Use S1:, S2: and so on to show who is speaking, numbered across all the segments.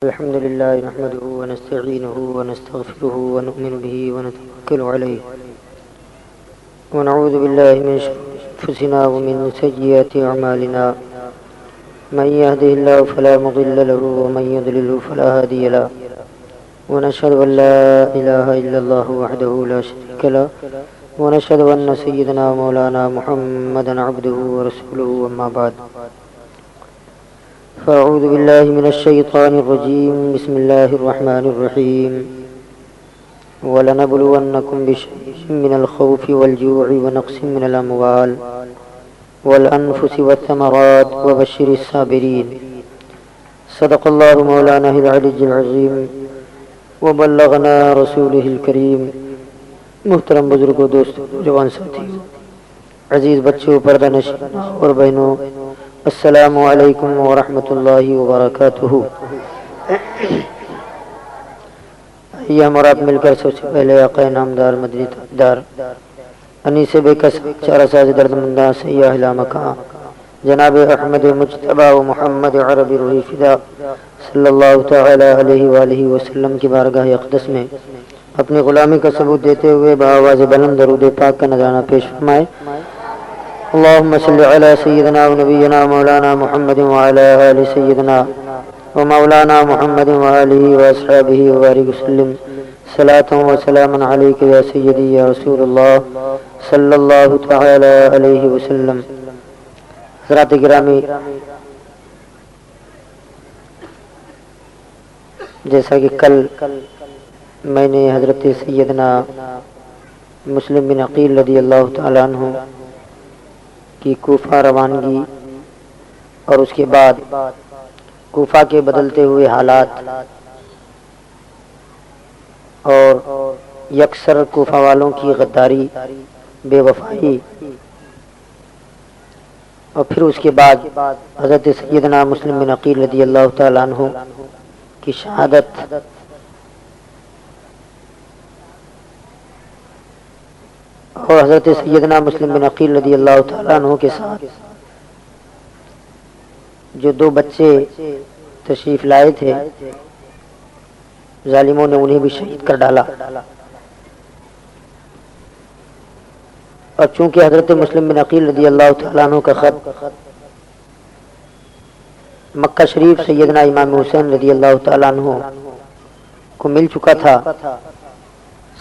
S1: الحمد لله نحمده ونستعينه ونستغفره ونؤمن به ونتوكل عليه ونعوذ بالله من شرور أنفسنا ومن سيئات أعمالنا من يهده الله فلا مضل له ومن يضلل فلا هادي له ونشهد أن لا إله إلا الله وحده لا شريك له ونشهد أن سيدنا مولانا محمدا عبده ورسوله أما بعد فأعوذ بالله من الشيطان الرجيم بسم الله الرحمن الرحيم ولنبلونكم بشيء من الخوف والجوع ونقص من الأموال والأنفس والثمرات وبشر الصابرين صدق الله مولانا العلي العظيم وبلغنا رسوله الكريم محترم بزرگوں، دوستوں، جوان ساتھیوں، عزیز بچوں، پردہ نشین اور بہنوں، السلام علیکم ورحمۃ اللہ وبرکاتہ۔ یہ ہم اور آپ مل کر سب سے پہلے آقا نامدار مدنی تاجدار انیس بے کس چارہ ساز درد منداں سیاح لامکاں جناب احمد مجتبی و محمد عربی روحی فدا صلی اللہ تعالی علیہ وآلہ وسلم کی بارگاہ اقدس میں اپنی غلامی کا ثبوت دیتے ہوئے بآواز بلند درود پاک کا نذرانہ پیش فرمائے۔ اللهم صل على سيدنا ونبينا مولانا محمد وعلى آل سيدنا ومولانا محمد وآله وأصحابه وبارك وسلم صلاة وسلاما عليك يا سيدي يا رسول الله صلى الله تعالى عليه وسلم۔ حضرات گرامی، جیسا کہ کل میں نے حضرت سیدنا مسلم بن عقیل رضی اللہ تعالیٰ عنہ کی کوفہ روانگی اور اس کے بعد کوفہ کے بدلتے ہوئے حالات اور یکسر کوفہ والوں کی غداری، بے وفائی، اور پھر اس کے بعد حضرت سیدنا مسلم بن عقیل رضی اللہ تعالیٰ عنہ کی شہادت اور حضرت سیدنا مسلم بن عقیل رضی اللہ تعالیٰ عنہ کے ساتھ جو دو بچے تشریف لائے تھے، ظالموں نے انہیں بھی شہید کر ڈالا۔ اور چونکہ حضرت مسلم بن عقیل رضی اللہ تعالیٰ عنہ کا خط مکہ شریف سیدنا امام حسین رضی اللہ تعالیٰ عنہ کو مل چکا تھا،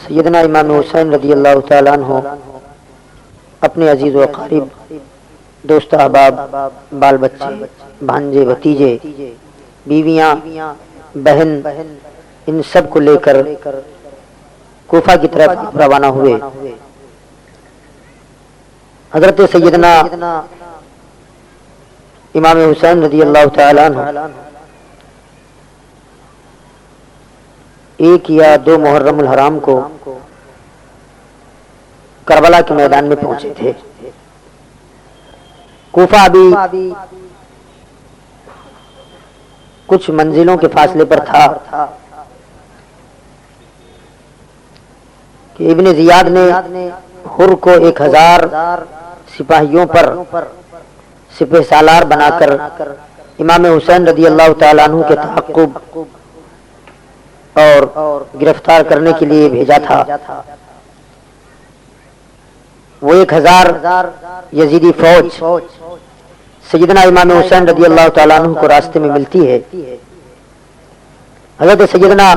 S1: سیدنا امام حسین رضی اللہ تعالیٰ عنہ اپنے عزیز و اقارب، دوست احباب، بال بچے، بھانجے، بھتیجے، بیویاں، بہن، ان سب کو لے کر کوفہ کی طرف روانہ ہوئے۔ حضرت سیدنا امام حسین رضی اللہ تعالیٰ عنہ 1 یا 2 محرم الحرام کو کربلا کے میدان میں پہنچے تھے۔ کوفہ ابھی کچھ منزلوں کے فاصلے پر تھا کہ ابن زیاد نے حر کو 1000 سپاہیوں پر سپہ سالار بنا کر امام حسین رضی اللہ تعالیٰ عنہ کے تعقب اور گرفتار کرنے کے لیے بھیجا تھا۔ وہ 1000 یزیدی فوج سیدنا امام حسین رضی اللہ تعالیٰ عنہ کو راستے میں ملتی ہے۔ حضرت سیدنا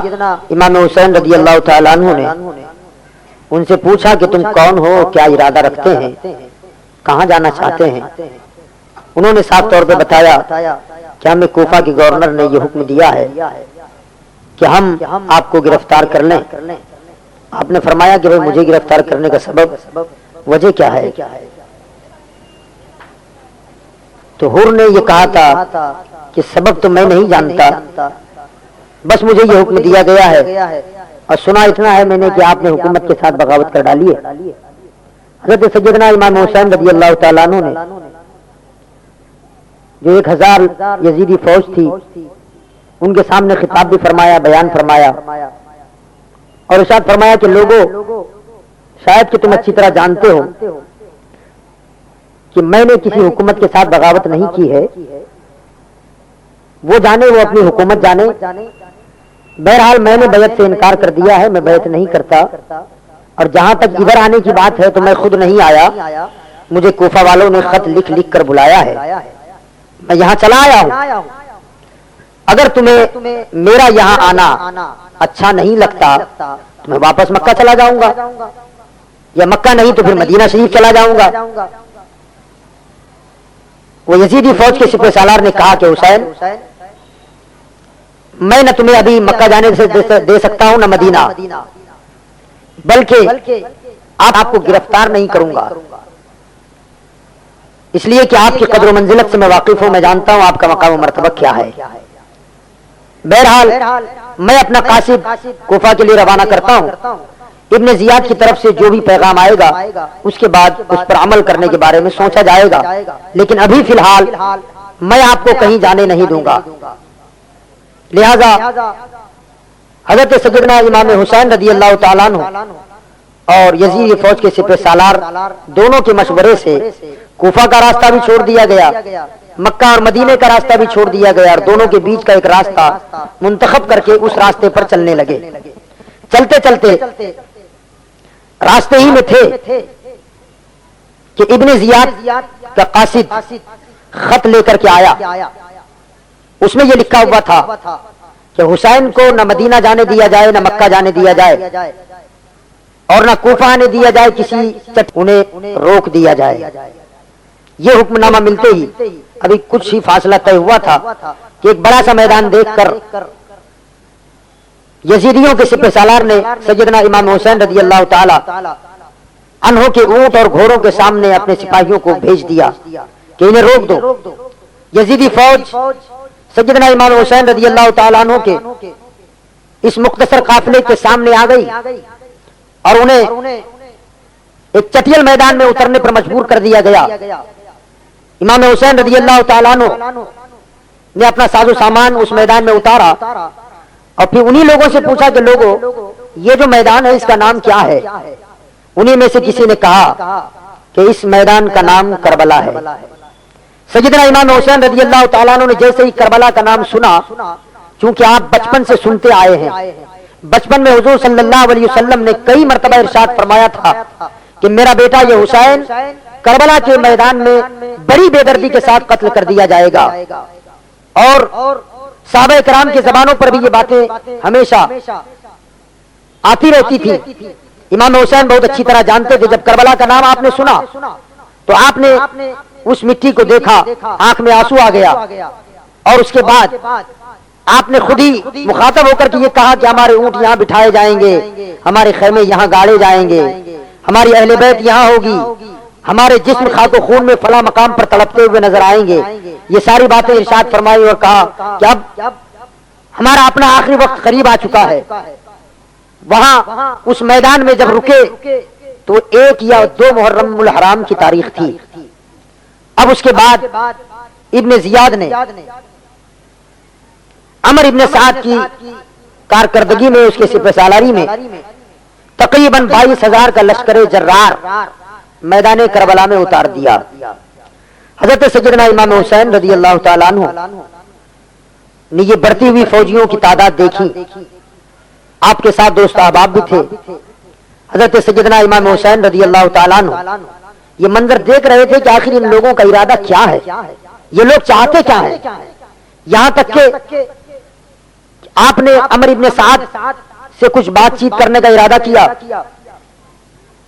S1: امام حسین رضی اللہ تعالیٰ عنہ نے ان سے پوچھا کہ تم کون ہو، کیا ارادہ رکھتے ہیں، کہاں جانا چاہتے ہیں؟ انہوں نے صاف طور پہ بتایا کہ ہمیں کوفہ کے گورنر نے یہ حکم دیا ہے کہ ہم آپ کو گرفتار کر لیں۔ آپ نے فرمایا کہ بھئی مجھے گرفتار کرنے کا سبب، وجہ کیا ہے؟ تو حر نے یہ کہا تھا کہ سبب تو میں نہیں جانتا، بس مجھے یہ حکم دیا گیا ہے اور سنا اتنا ہے میں نے کہ آپ نے حکومت کے ساتھ بغاوت کر ڈالی ہے۔ حضرت سیدنا امام حسین رضی اللہ تعالیٰ عنہ نے جو 1000 یزیدی فوج تھی ان کے سامنے خطاب بھی فرمایا، بیان فرمایا اور ارشاد فرمایا کہ لوگوں، شاید کہ تم اچھی طرح جانتے ہو کہ میں نے کسی حکومت کے ساتھ بغاوت نہیں کی ہے، وہ جانے، وہ اپنی حکومت جانے، بہرحال میں نے بیعت سے انکار کر دیا ہے، میں بیعت نہیں کرتا، اور جہاں تک ادھر آنے کی بات ہے تو میں خود نہیں آیا، مجھے کوفہ والوں نے خط لکھ لکھ کر بلایا ہے، میں یہاں چلا آیا ہوں۔ اگر تمہیں میرا یہاں آنا اچھا نہیں لگتا تو میں واپس مکہ چلا جاؤں گا، یا مکہ نہیں تو پھر مدینہ شریف چلا جاؤں گا۔ وہ یزیدی فوج کے سپہ سالار نے کہا کہ حسین، میں نہ تمہیں ابھی مکہ جانے سے دے سکتا ہوں نہ مدینہ، بلکہ آپ کو گرفتار نہیں کروں گا، اس لیے کہ آپ کی قدر و منزلت سے میں واقف ہوں، میں جانتا ہوں آپ کا مقام و مرتبہ کیا ہے۔ بہرحال میں اپنا قاصد کوفہ کے لیے روانہ کرتا ہوں، ابن زیاد کی طرف سے جو بھی پیغام آئے گا اس کے بعد اس پر عمل کرنے کے بارے میں سوچا جائے گا، لیکن ابھی فی الحال میں آپ کو کہیں جانے نہیں دوں گا۔ لہذا حضرت سیدنا امام حسین رضی اللہ تعالیٰ عنہ اور یزید فوج کے سپہ سالار دونوں کے مشورے سے کوفہ کا راستہ بھی چھوڑ دیا گیا، مکہ اور مدینے کا راستہ بھی چھوڑ دیا گیا، اور دونوں کے بیچ کا ایک راستہ منتخب کر کے اس راستے پر چلنے لگے۔ چلتے چلتے راستے ہی میں تھے کہ ابن زیاد کا قاصد خط لے کر کے آیا، اس میں یہ لکھا ہوا تھا کہ حسین کو نہ مدینہ جانے دیا جائے نہ مکہ جانے دیا جائے اور نہ کوفہ آنے دیا جائے، کسی انہیں روک دیا جائے۔ یہ حکم نامہ ملتے ہی ابھی کچھ ہی فاصلہ طے ہوا تھا کہ ایک بڑا سا میدان دیکھ کر یزیدیوں کے سپہ سالار نے سیدنا امام حسین رضی اللہ تعالی عنہ کے اونٹ اور گھوڑوں کے سامنے اپنے سپاہیوں کو بھیج دیا کہ انہیں روک دو۔ یزیدی فوج سیدنا امام حسین رضی اللہ تعالیٰ عنہ کے اس مختصر قافلے کے سامنے آ گئی اور انہیں ایک چٹیل میدان میں اترنے پر مجبور کر دیا گیا۔ امام حسین رضی اللہ تعالیٰ عنہ نے اپنا ساز و سامان اس میدان میں اتارا اور پھر انہی لوگوں سے پوچھا کہ لوگوں یہ جو میدان ہے اس کا نام کیا ہے؟ انہی میں سے کسی نے کہا کہ اس میدان کا نام کربلا ہے۔ سیدنا امام حسین رضی اللہ تعالیٰ عنہ نے جیسے ہی کربلا کا نام سنا، چونکہ آپ بچپن سے سنتے آئے ہیں، بچپن میں حضور صلی اللہ علیہ وسلم نے کئی مرتبہ ارشاد فرمایا تھا کہ میرا بیٹا یہ حسین کربلا کے میدان میں بڑی بے دردی کے ساتھ قتل کر دیا جائے گا، اور صحابہ کرام کی زبانوں پر بھی یہ باتیں ہمیشہ آتی رہتی تھی۔ امام حسین بہت اچھی طرح جانتے تھے، جب کربلا کا نام آپ نے سنا تو آپ نے اس مٹی کو دیکھا، آنکھ میں آنسو آ گیا، اور اس کے بعد آپ نے خود ہی مخاطب ہو کر کے یہ کہا کہ ہمارے اونٹ یہاں بٹھائے جائیں گے، ہمارے خیمے یہاں گاڑے جائیں گے، ہماری اہل بیت یہاں ہوگی، ہمارے جسم خاک و خون میں فلاں مقام پر تڑپتے ہوئے نظر آئیں گے۔ یہ ساری باتیں ارشاد فرمائی اور کہا کہ اب ہمارا اپنا آخری وقت قریب آ چکا ہے۔ وہاں اس میدان میں جب رکے تو 1 یا 2 محرم الحرام کی تاریخ تھی۔ اب اس کے بعد ابن زیاد نے عمر ابن سعد کی کارکردگی میں، اس کے سپہ سالاری میں تقریباً 22,000 کا لشکر جرار میدان کربلا میں اتار دیا۔ حضرت سیدنا امام حسین رضی اللہ تعالیٰ عنہ نے یہ بڑھتی ہوئی فوجیوں کی تعداد دیکھی، آپ کے ساتھ دوست احباب بھی تھے۔ حضرت سیدنا امام حسین رضی اللہ تعالیٰ عنہ یہ منظر دیکھ رہے تھے کہ آخر ان لوگوں کا ارادہ کیا ہے، یہ لوگ چاہتے کیا ہیں، یہاں تک کہ آپ نے عمر ابن سعد سے کچھ بات چیت کرنے کا ارادہ کیا۔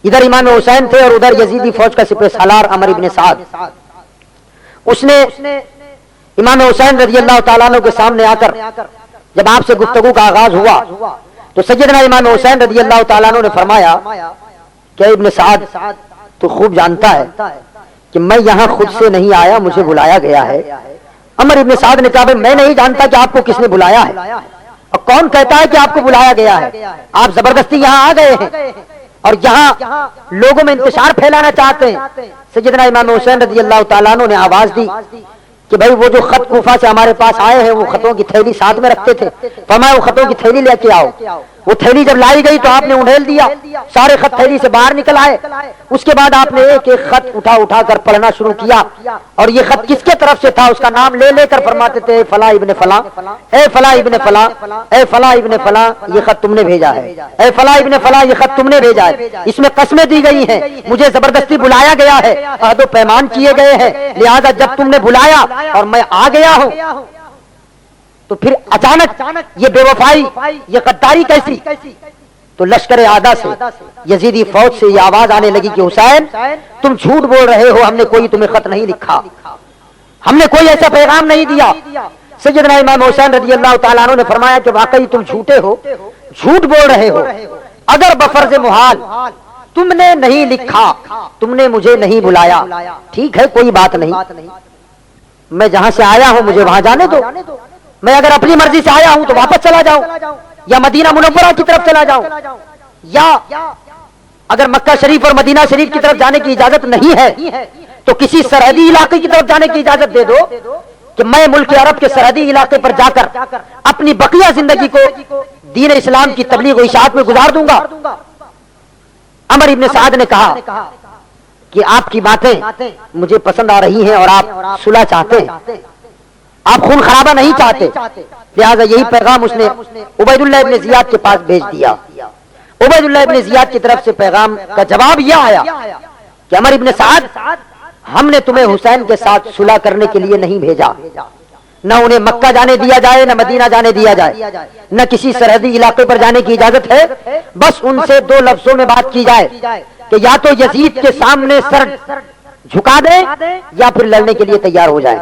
S1: ادھر امام حسین تھے اور ادھر یزیدی فوج کا سپہ سالار عمر ابن سعد، اس نے امام حسین رضی اللہ تعالیٰ عنہ کے سامنے آ کر جب آپ سے گفتگو کا آغاز ہوا تو سیدنا امام حسین رضی اللہ تعالیٰ عنہ نے فرمایا کہ ابن سعد تو خوب جانتا ہے کہ میں یہاں خود سے نہیں آیا، مجھے بلایا گیا ہے۔ عمر ابن سعد نے کہا میں نہیں جانتا کہ آپ کو کس نے بلایا ہے، اور کون کہتا ہے کہ آپ کو بلایا گیا ہے؟ آپ زبردستی یہاں آ گئے ہیں اور یہاں لوگوں میں انتشار پھیلانا چاہتے ہیں۔ سیدنا امام حسین رضی اللہ تعالیٰ عنہ نے آواز دی کہ بھائی وہ جو خط کوفہ سے ہمارے پاس آئے ہیں وہ خطوں کی تھیلی ساتھ میں رکھتے تھے، فرمایا وہ خطوں کی تھیلی لے کے آؤ۔ وہ تھیلی جب لائی گئی تو آپ نے انڈھیل دیا، سارے خط تھیلی سے باہر نکل آئے. اس کے بعد آپ نے ایک ایک خط اٹھا اٹھا کر پڑھنا شروع کیا، اور یہ خط کس کے طرف سے تھا اس کا نام لے لے کر فرماتے تھے: اے فلاں ابن فلاں، اے فلاں ابن فلاں، اے فلاں ابن فلاں، یہ خط تم نے بھیجا ہے. اے فلاں ابن فلاں، یہ خط تم نے بھیجا ہے. اس میں قسمیں دی گئی ہیں، مجھے زبردستی بلایا گیا ہے، عہد و پیمان کیے گئے ہیں، لہذا جب تم نے بلایا اور میں آ گیا ہوں تو پھر اچانک یہ بے وفائی، یہ غداری کیسی؟ تو لشکر اعداء سے، یزیدی فوج سے یہ آواز آنے لگی کہ حسین تم جھوٹ بول رہے ہو، ہم نے کوئی تمہیں خط نہیں لکھا، ہم نے کوئی ایسا پیغام نہیں دیا. سیدنا امام حسین رضی اللہ تعالیٰ عنہ نے فرمایا کہ واقعی تم جھوٹے ہو، جھوٹ بول رہے ہو. اگر بفرض محال تم نے نہیں لکھا، تم نے مجھے نہیں بلایا، ٹھیک ہے کوئی بات نہیں، میں جہاں سے آیا ہوں مجھے وہاں جانے دو. میں اگر اپنی مرضی سے آیا ہوں تو واپس چلا جاؤں، یا مدینہ منورہ کی طرف چلا جاؤں، یا اگر مکہ شریف اور مدینہ شریف کی طرف جانے کی اجازت نہیں ہے تو کسی سرحدی علاقے کی طرف جانے کی اجازت دے دو کہ میں ملک عرب کے سرحدی علاقے پر جا کر اپنی بقیہ زندگی کو دین اسلام کی تبلیغ و اشاعت میں گزار دوں گا. عمر ابن سعد نے کہا کہ آپ کی باتیں مجھے پسند آ رہی ہیں اور آپ صلح چاہتے ہیں، آپ خون خرابہ نہیں چاہتے، لہذا یہی پیغام اس نے عبید اللہ ابن زیاد کے پاس بھیج دیا. عبید اللہ ابن زیاد کی طرف سے پیغام کا جواب یہ آیا کہ عمر ابن سعد، ہم نے تمہیں حسین کے ساتھ صلح کرنے کے لیے نہیں بھیجا، نہ انہیں مکہ جانے دیا جائے، نہ مدینہ جانے دیا جائے، نہ کسی سرحدی علاقے پر جانے کی اجازت ہے. بس ان سے دو لفظوں میں بات کی جائے کہ یا تو یزید کے سامنے سر جھکا دے یا پھر لڑنے کے لیے تیار ہو جائے.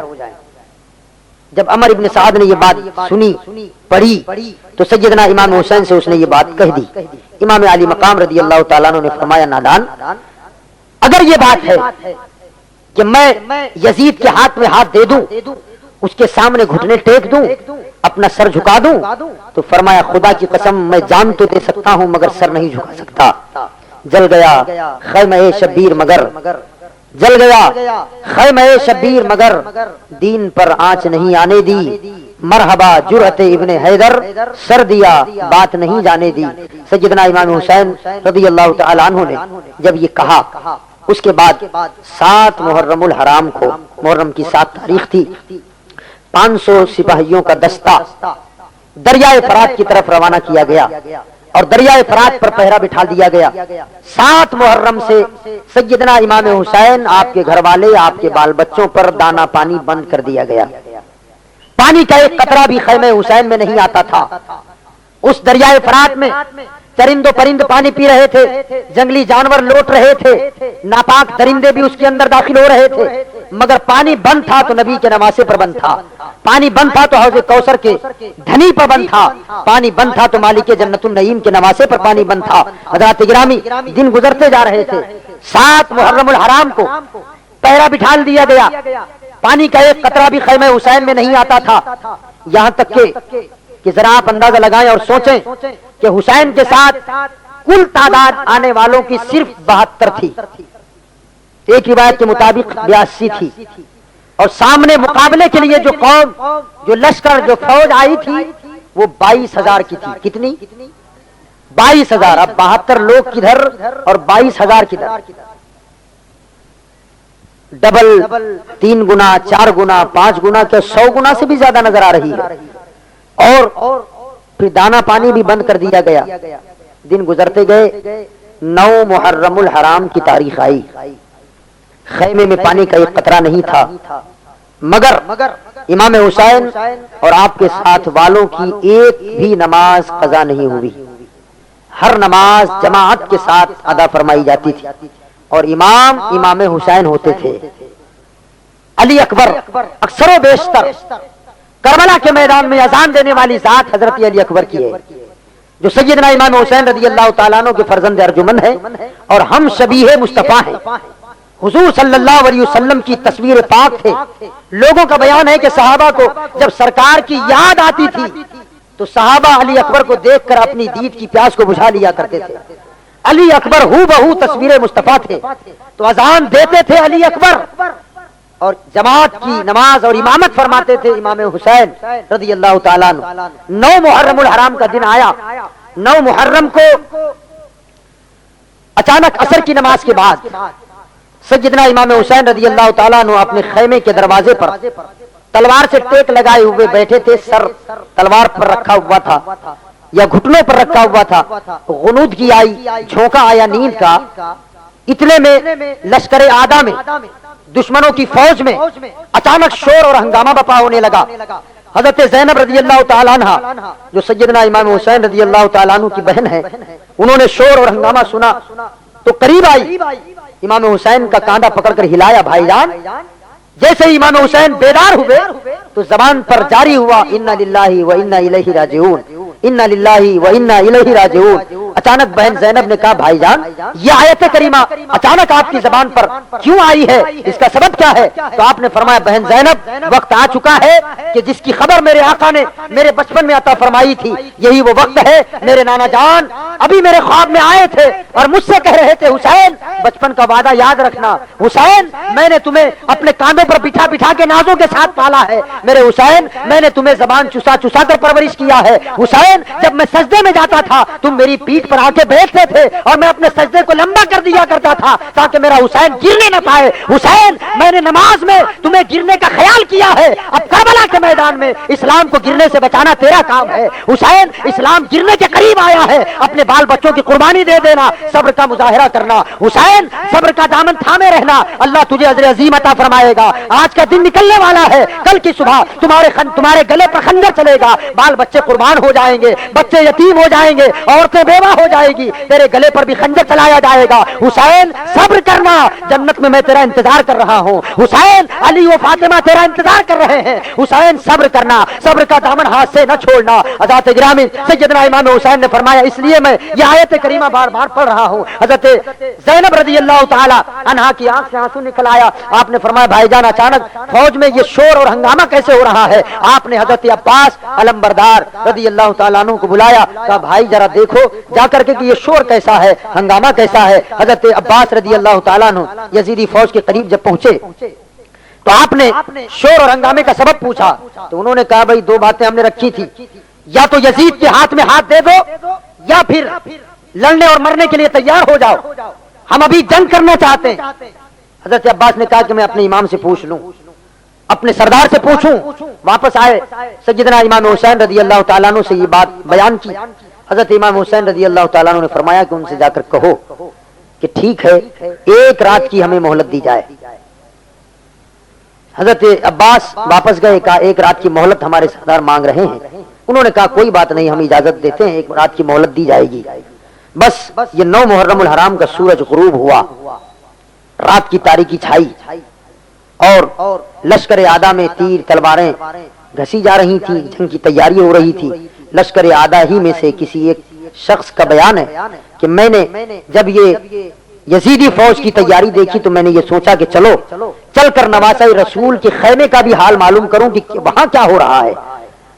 S1: جب عمر ابن سعد نے یہ بات سنی پڑھی تو سیدنا امام حسین سے اس نے یہ بات کہہ دی. امام علی مقام رضی اللہ تعالیٰ عنہ نے فرمایا: نادان، اگر یہ بات ہے کہ میں یزید کے ہاتھ میں ہاتھ دے دوں، اس کے سامنے گھٹنے ٹیک دوں، اپنا سر جھکا دوں، تو فرمایا خدا کی قسم میں جان تو دے سکتا ہوں مگر سر نہیں جھکا سکتا. جل گیا خیمہ شبیر مگر، جل گیا خیمہ شبیر مگر، دین پر آنچ نہیں آنے دی، مرحبا جرأت ابن حیدر، سر دیا بات نہیں جانے دی. سیدنا امام حسین رضی اللہ تعالی عنہ نے جب یہ کہا، اس کے بعد 7 محرم الحرام کو، محرم کی 7 تاریخ تھی، 500 سپاہیوں کا دستہ دریائے فرات کی طرف روانہ کیا گیا اور دریائے فرات پر پہرا بٹھا دیا گیا. 7 محرم سے سیدنا امام حسین، آپ کے گھر والے، آپ کے بال بچوں پر دانا پانی بند کر دیا گیا. پانی کا ایک قطرہ بھی خیمہ حسین میں نہیں آتا تھا. اس دریائے فرات میں چرند و پرند پانی پی رہے تھے، جنگلی جانور لوٹ رہے تھے، ناپاک درندے بھی اس کے اندر داخل ہو رہے تھے، مگر پانی بند تھا تو نبی کے نواسے پر بند تھا، پانی بند تھا تو حوض کوثر کے دھنی پر بند تھا، پانی بند تھا تو مالک جنت النعیم کے نواسے پر پانی بند تھا. حضرات گرامی، دن گزرتے جا رہے تھے، 7 محرم الحرام کو پہرا بٹھا دیا گیا، پانی کا ایک قطرہ بھی خیمہ حسین میں نہیں آتا تھا. یہاں تک کہ ذرا آپ اندازہ لگائیں اور سوچیں کہ حسین کے ساتھ کل تعداد آنے والوں کی صرف 72 تھی، ایک روایت کے مطابق 82 تھی، اور سامنے مقابلے کے لیے جو قوم، جو لشکر، جو فوج آئی تھی وہ 22,000 کی تھی. کتنی؟ 22,000. اب 72 لوگ کدھر اور 22,000 کدھر؟ ڈبل، 3 گنا، 4 گنا، 5 گنا، کیا 100 گنا سے بھی زیادہ نظر آ رہی ہے. اور پھر دانا پانی بھی بند کر دیا گیا. دن گزرتے گئے، 9 محرم الحرام کی تاریخ آئی، خیمے میں پانی کا ایک قطرہ نہیں تھا، مگر امام حسین اور آپ کے ساتھ والوں کی ایک بھی نماز قضا نہیں ہوئی. ہر نماز جماعت کے ساتھ ادا فرمائی جاتی تھی اور امام حسین ہوتے تھے. علی اکبر اکثر و بیشتر کربلا کے میدان میں اذان دینے والی ذات حضرت علی اکبر کی ہے، جو سیدنا امام حسین رضی اللہ تعالیٰ عنہ کے فرزند ارجمند ہے اور ہم شبیہ مصطفیٰ ہیں. حضور صلی اللہ علیہ وسلم کی تصویر پاک تھے. لوگوں کا بیان ہے کہ صحابہ کو جب سرکار کی یاد آتی تھی تو صحابہ علی اکبر کو دیکھ کر اپنی دید کی پیاس کو بجھا لیا کرتے تھے. علی اکبر ہو بہو تصویر مصطفیٰ تھے، تو اذان دیتے تھے علی اکبر اور جماعت کی نماز اور امامت فرماتے تھے امام حسین رضی اللہ تعالیٰ عنہ. 9 محرم الحرام کا دن آیا.
S2: 9 محرم کو اچانک عصر کی نماز کے بعد سیدنا امام حسین رضی اللہ تعالیٰ عنہ اپنے خیمے کے دروازے پر تلوار سے ٹیک لگائے ہوئے بیٹھے تھے، سر تلوار پر رکھا ہوا تھا یا گھٹنوں پر رکھا ہوا تھا، غنود کی آئی، جھونکا آیا نیند کا، اتنے میں لشکر آدھا میں دشمنوں کی فوج میں اچانک شور اور ہنگامہ بپا ہونے لگا۔ حضرت زینب رضی اللہ تعالیٰ عنہ جو سیدنا امام حسین رضی اللہ تعالیٰ عنہ کی بہن ہے، انہوں نے شور اور ہنگامہ سنا تو قریب آئی، امام حسین کا کانڈا پکڑ کر ہلایا، بھائی جان۔ جیسے ہی امام حسین بیدار ہوئے تو زبان پر جاری ہوا انا للہ و انا الیہ راجعون، انا للہ و انا الیہ راجعون۔ اچانک بہن زینب نے کہا بھائی جان یہ آیت کریمہ اچانک آپ کی زبان پر کیوں آئی ہے، اس کا سبب کیا ہے؟ تو آپ نے فرمایا بہن زینب وقت آ چکا ہے کہ جس کی خبر میرے آقا نے میرے بچپن میں عطا فرمائی تھی، یہی وہ وقت ہے میرے نانا جان ابھی میرے خواب میں آئے تھے اور مجھ سے کہہ رہے تھے حسین بچپن کا وعدہ یاد رکھنا، حسین میں نے تمہیں اپنے کاندھوں پر بٹھا بٹھا کے نازوں کے ساتھ پالا ہے، میرے حسین میں نے تمہیں زبان چسا چسا کر پرورش کیا ہے، حسین جب میں سجدے میں جاتا تھا تم میری پیٹھ پر آ کے بیٹھتے تھے اور میں اپنے سجدے کو لمبا کر دیا کرتا تھا تاکہ میرا حسین گرنے نہ پائے، حسین میں نے نماز میں تمہیں گرنے کا خیال کیا ہے، اب کربلا کے میدان میں اسلام کو گرنے سے بچانا تیرا کام ہے، حسین اسلام گرنے کے قریب آیا ہے، اپنے بال بچوں کی قربانی دے دینا، صبر کا مظاہرہ کرنا، حسین صبر کا دامن تھامے رہنا، اللہ تجھے اجر عظیم عطا فرمائے گا، آج کا دن نکلنے والا ہے، کل کی صبح تمہارے گلے پر خنجر چلے گا، بال بچے قربان ہو جائیں گے، بچے یتیم ہو جائیں گے، عورتیں بیوہ ہو جائے گی، تیرے گلے پر بھی خنجر چلایا جائے گا، حسین صبر کرنا، جنت میں تیرا انتظار کر رہا ہوں، حسین علی و فاطمہ تیرا انتظار کر رہے ہیں، حسین صبر کرنا، صبر کا دامن ہاتھ سے نہ چھوڑنا۔ حضرت گرامی سیدنا امام حسین نے فرمایا اس لیے میں یہ آیت کریمہ بار بار پڑھ رہا ہوں، حضرت زینب رضی اللہ تعالی عنہا کی آنکھ سے آنسو نکل آیا، آپ نے فرمایا بھائی جان اچانک فوج میں یہ شور اور ہنگامہ کیسے ہو رہا ہے؟ آپ نے حضرت عباس علمبردار رضی اللہ تعالیٰ عنہ کو بلایا، کہا بھائی ذرا دیکھو جا کر کے کہ یہ شور کیسا ہے، ہنگامہ کیسا ہے۔ حضرت عباس رضی اللہ تعالیٰ عنہ یزیدی فوج کے قریب جب پہنچے تو آپ نے شور اور ہنگامے کا سبب پوچھا تو انہوں نے کہا بھائی دو باتیں ہم نے رکھی تھی، یا تو یزید کے ہاتھ میں ہاتھ دے دو یا پھر لڑنے اور مرنے کے لیے تیار ہو جاؤ، ہم ابھی جنگ کرنا چاہتے ہیں۔ حضرت عباس نے کہا کہ میں اپنے امام سے پوچھ لوں، اپنے سردار سے پوچھوں، واپس آئے، سیدنا امام حسین رضی اللہ تعالیٰ عنہ سے یہ بات بیان کی، حضرت امام حسین رضی اللہ تعالیٰ عنہ نے فرمایا کہ ان سے جا کر کہو کہ ٹھیک ہے ایک رات کی ہمیں مہلت دی جائے۔ حضرت عباس واپس گئے، کہا ایک رات کی مہلت ہمارے سردار مانگ رہے ہیں، انہوں نے کہا کوئی بات نہیں ہم اجازت دیتے ہیں، ایک رات کی مہلت دی جائے گی۔ بس یہ 9 محرم الحرام کا سورج غروب ہوا، رات کی تاریکی چھائی اور لشکر آدھا میں تیر تلواریں گھسی جا رہی تھی، جنگ کی تیاری ہو رہی تھی۔ لشکر آدھا ہی میں سے کسی ایک شخص کا بیان ہے کہ میں نے جب یہ یزیدی فوج کی تیاری دیکھی تو میں نے یہ سوچا کہ چل کر نواسہ رسول کے خیمے کا بھی حال معلوم کروں کہ وہاں کیا ہو رہا ہے۔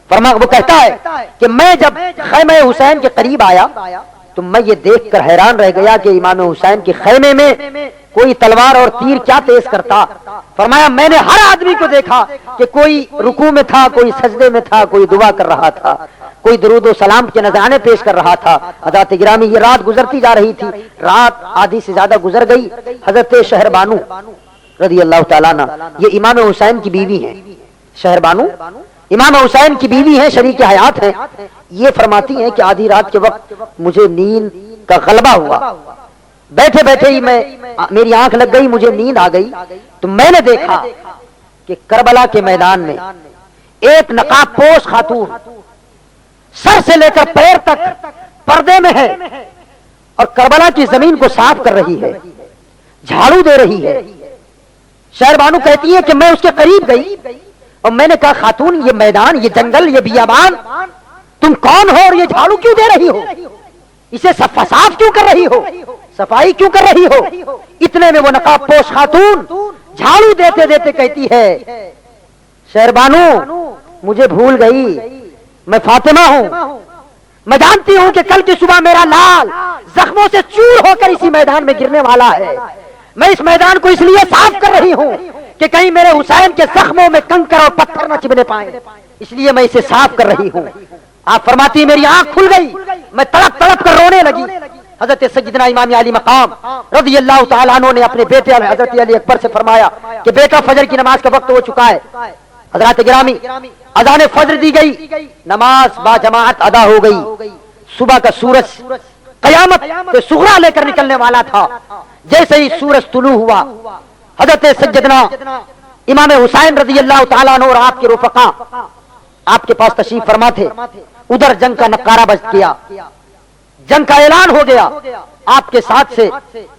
S2: وہ کہتا ہے کہ میں جب خیمہ حسین کے قریب آیا تو میں یہ دیکھ کر حیران رہ گیا کہ امام حسین کے خیمے میں کوئی تلوار اور تیر کیا تیز کرتا۔ فرمایا میں نے ہر آدمی کو دیکھا کہ کوئی رکوع میں تھا، کوئی سجدے میں تھا، کوئی دعا کر رہا تھا، کوئی درود و سلام کے نذرانے پیش کر رہا تھا۔ حضرت گرامی یہ رات گزرتی جا رہی تھی، رات آدھی سے زیادہ گزر گئی۔ حضرت شہربانو رضی اللہ تعالیٰ عنہ یہ امام حسین کی بیوی ہیں، شہربانو امام حسین کی بیوی ہیں، شریک حیات ہیں، یہ فرماتی ہیں کہ آدھی رات کے وقت مجھے نیند کا غلبہ ہوا، بیٹھے بیٹھے ہی میری آنکھ لگ گئی، مجھے نیند آ گئی تو میں نے دیکھا کہ کربلا کے میدان میں ایک نقاب پوش خاتون سر سے لے کر پیر تک پردے میں ہے اور کربلا کی زمین کو صاف کر رہی ہے، جھاڑو دے رہی ہے۔ شہربانو کہتی ہے کہ میں اس کے قریب گئی اور میں نے کہا خاتون یہ میدان، یہ جنگل، یہ بیابان تم کون ہو اور یہ جھاڑو کیوں دے رہی ہو؟ اسے صاف کیوں کر رہی ہو؟ صفائی کیوں کر رہی ہو؟ اتنے میں وہ نقاب پوش خاتون جھاڑو دیتے دیتے کہتی ہے شہربانو مجھے بھول گئی، میں فاطمہ ہوں، میں جانتی ہوں کہ کل کی صبح میرا لال زخموں سے چور ہو کر اسی میدان میں گرنے والا ہے، میں اس میدان کو اس لیے صاف کر رہی ہوں کہ کہیں میرے حسین کے زخموں میں کنکر اور پتھر نہ چبھنے پائیں، اس لیے میں اسے صاف کر رہی ہوں۔ آپ فرماتی میری آنکھ کھل گئی، میں تڑپ تڑپ کر رونے لگی۔ حضرت سیدنا امام علی مقام رضی اللہ تعالیٰ عنہ نے اپنے بیٹے حضرت علی اکبر سے فرمایا کہ بیٹا فجر کی نماز کا وقت ہو چکا ہے۔ حضرات گرامی، اذان فجر دی گئی، نماز با جماعت ادا ہو گئی۔ صبح کا سورج قیامت کے صغرا لے کر نکلنے والا تھا۔ جیسے ہی سورج طلوع ہوا، حضرت سیدنا امام حسین رضی اللہ تعالیٰ عنہ اور آپ کے رفقا آپ کے پاس تشریف فرما تھے۔ ادھر جنگ کا نقارہ بج گیا، جنگ کا اعلان ہو گیا۔ آپ کے ساتھ سے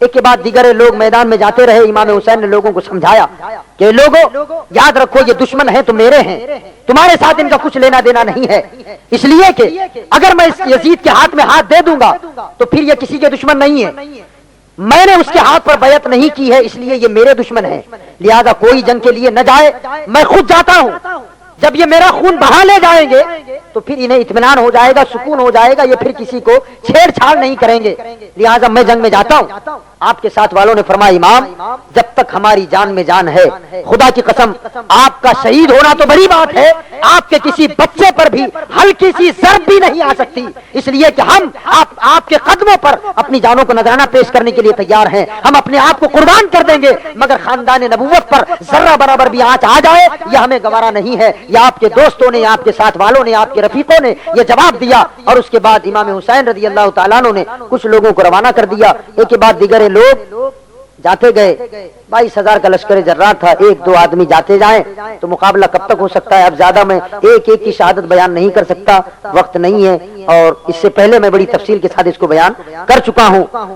S2: ایک کے بعد دیگر لوگ میدان میں جاتے رہے۔ امام حسین نے لوگوں کو سمجھایا کہ لوگوں یاد رکھو یہ دشمن ہیں تو میرے ہیں، تمہارے ساتھ ان کا کچھ لینا دینا نہیں ہے، اس لیے کہ اگر میں اس یزید کے ہاتھ میں ہاتھ دے دوں گا تو پھر یہ کسی کے دشمن نہیں ہے، میں نے اس کے ہاتھ پر بیعت نہیں کی ہے اس لیے یہ میرے دشمن ہے، لہذا کوئی جنگ کے لیے نہ جائے، میں خود جاتا ہوں۔ جب یہ میرا خون بہا لے جائیں گے تو پھر انہیں اطمینان ہو جائے گا، سکون ہو جائے گا، یہ پھر کسی کو چھیڑ چھاڑ نہیں کریں گے، لہذا میں جنگ میں جاتا ہوں۔ آپ کے ساتھ والوں نے فرمایا امام جب تک ہماری جان میں جان ہے خدا کی قسم آپ کا شہید ہونا تو بڑی بات ہے، آپ کے کسی بچے پر بھی ہلکی سی ضرب بھی نہیں آ سکتی، اس لیے کہ ہم آپ کے قدموں پر اپنی جانوں کو نذرانہ پیش کرنے کے لیے تیار ہیں، ہم اپنے آپ کو قربان کر دیں گے، مگر خاندان نبوت پر ذرہ برابر بھی آنچ آ جائے یہ ہمیں گوارا نہیں ہے۔ یہ آپ کے دوستوں نے، آپ کے ساتھ والوں نے، آپ کے رفیقوں نے یہ جواب دیا، اور اس کے بعد امام حسین رضی اللہ تعالیٰ عنہ نے کچھ لوگوں کو روانہ کر دیا۔ ایک کے بعد دیگر لوگ جاتے گئے، 22,000 کا لشکر جرار تھا، ایک دو آدمی جاتے جائیں تو مقابلہ کب تک ہو سکتا ہے؟ اب زیادہ میں ایک ایک کی شہادت بیان نہیں کر سکتا، وقت نہیں ہے، اور اس سے پہلے میں بڑی تفصیل کے ساتھ اس کو بیان کر چکا ہوں،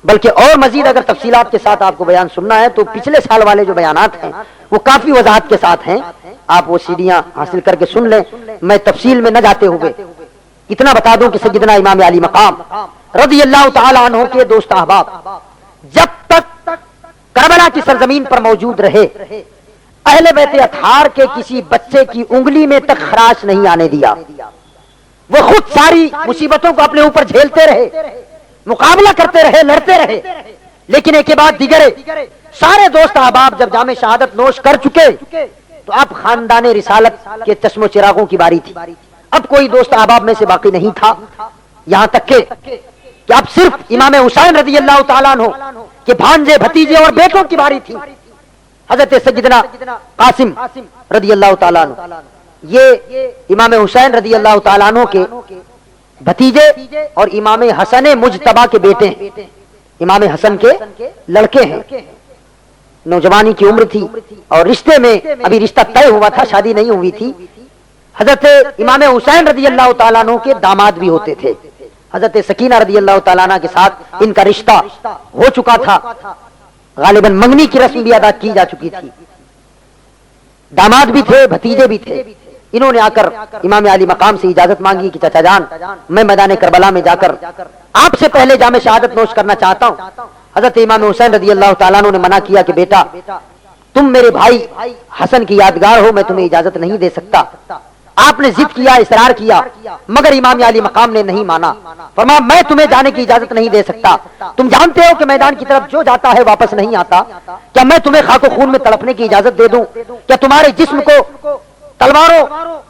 S2: بلکہ اور مزید اگر تفصیلات کے ساتھ آپ کو بیان سننا ہے تو پچھلے سال والے جو بیانات ہیں وہ کافی وضاحت کے ساتھ ہیں، آپ وہ سیڑیاں حاصل کر کے سن لیں۔ میں تفصیل میں نہ جاتے ہوئے اتنا بتا دوں کہ سیدنا امام علی مقام رضی اللہ تعالی عنہ کے دوست احباب جب تک کربلا کی سرزمین پر موجود رہے اہل بیت اطہار کے کسی بچے کی انگلی میں تک خراش نہیں آنے دیا، وہ خود ساری مصیبتوں کو اپنے اوپر جھیلتے رہے، مقابلہ کرتے رہے، لڑتے رہے، لیکن ایک کے بعد دیگر سارے دوست احباب جب جام شہادت نوش کر چکے تو اب خاندان رسالت کے چشم و چراغوں کی باری تھی، اب کوئی دوست احباب میں سے باقی نہیں تھا، یہاں تک کہ اب صرف امام حسین رضی اللہ تعالیٰ عنہ کے بھانجے، بھتیجے اور بیٹوں کی باری تھی۔ حضرت سیدنا قاسم رضی اللہ تعالیٰ عنہ یہ امام حسین رضی اللہ تعالیٰ عنہ کے بھتیجے اور امام حسن مجتبی کے بیٹے ہیں، امام حسن کے لڑکے ہیں، نوجوانی کی عمر تھی اور رشتے میں ابھی رشتہ طے ہوا تھا، شادی نہیں ہوئی تھی۔ حضرت امام حسین رضی اللہ تعالیٰ عنہ کے داماد بھی ہوتے تھے، حضرت سکینہ رضی اللہ تعالیٰ عنہ کے ساتھ ان کا رشتہ ہو چکا تھا، غالباً منگنی کی رسم بھی ادا کی جا چکی تھی، داماد بھی تھے، بھتیجے بھی تھے۔ انہوں نے آ کر امام علی مقام سے اجازت مانگی کہ چچا جان میں میدان کربلا میں جا کر آپ سے پہلے جام شہادت نوش کرنا چاہتا ہوں۔ حضرت امام حسین رضی اللہ تعالیٰ عنہ نے منع کیا کہ بیٹا تم میرے بھائی حسن کی یادگار ہو، میں تمہیں اجازت نہیں دے سکتا۔ آپ نے ضد کیا، اصرار کیا، مگر امام علی مقام نے نہیں مانا، فرمایا میں تمہیں جانے کی اجازت نہیں دے سکتا، تم جانتے ہو کہ میدان کی طرف جو جاتا ہے واپس نہیں آتا، کیا میں تمہیں خاک و خون میں تڑپنے کی اجازت دے دوں؟ کیا تمہارے جسم کو تلواروں،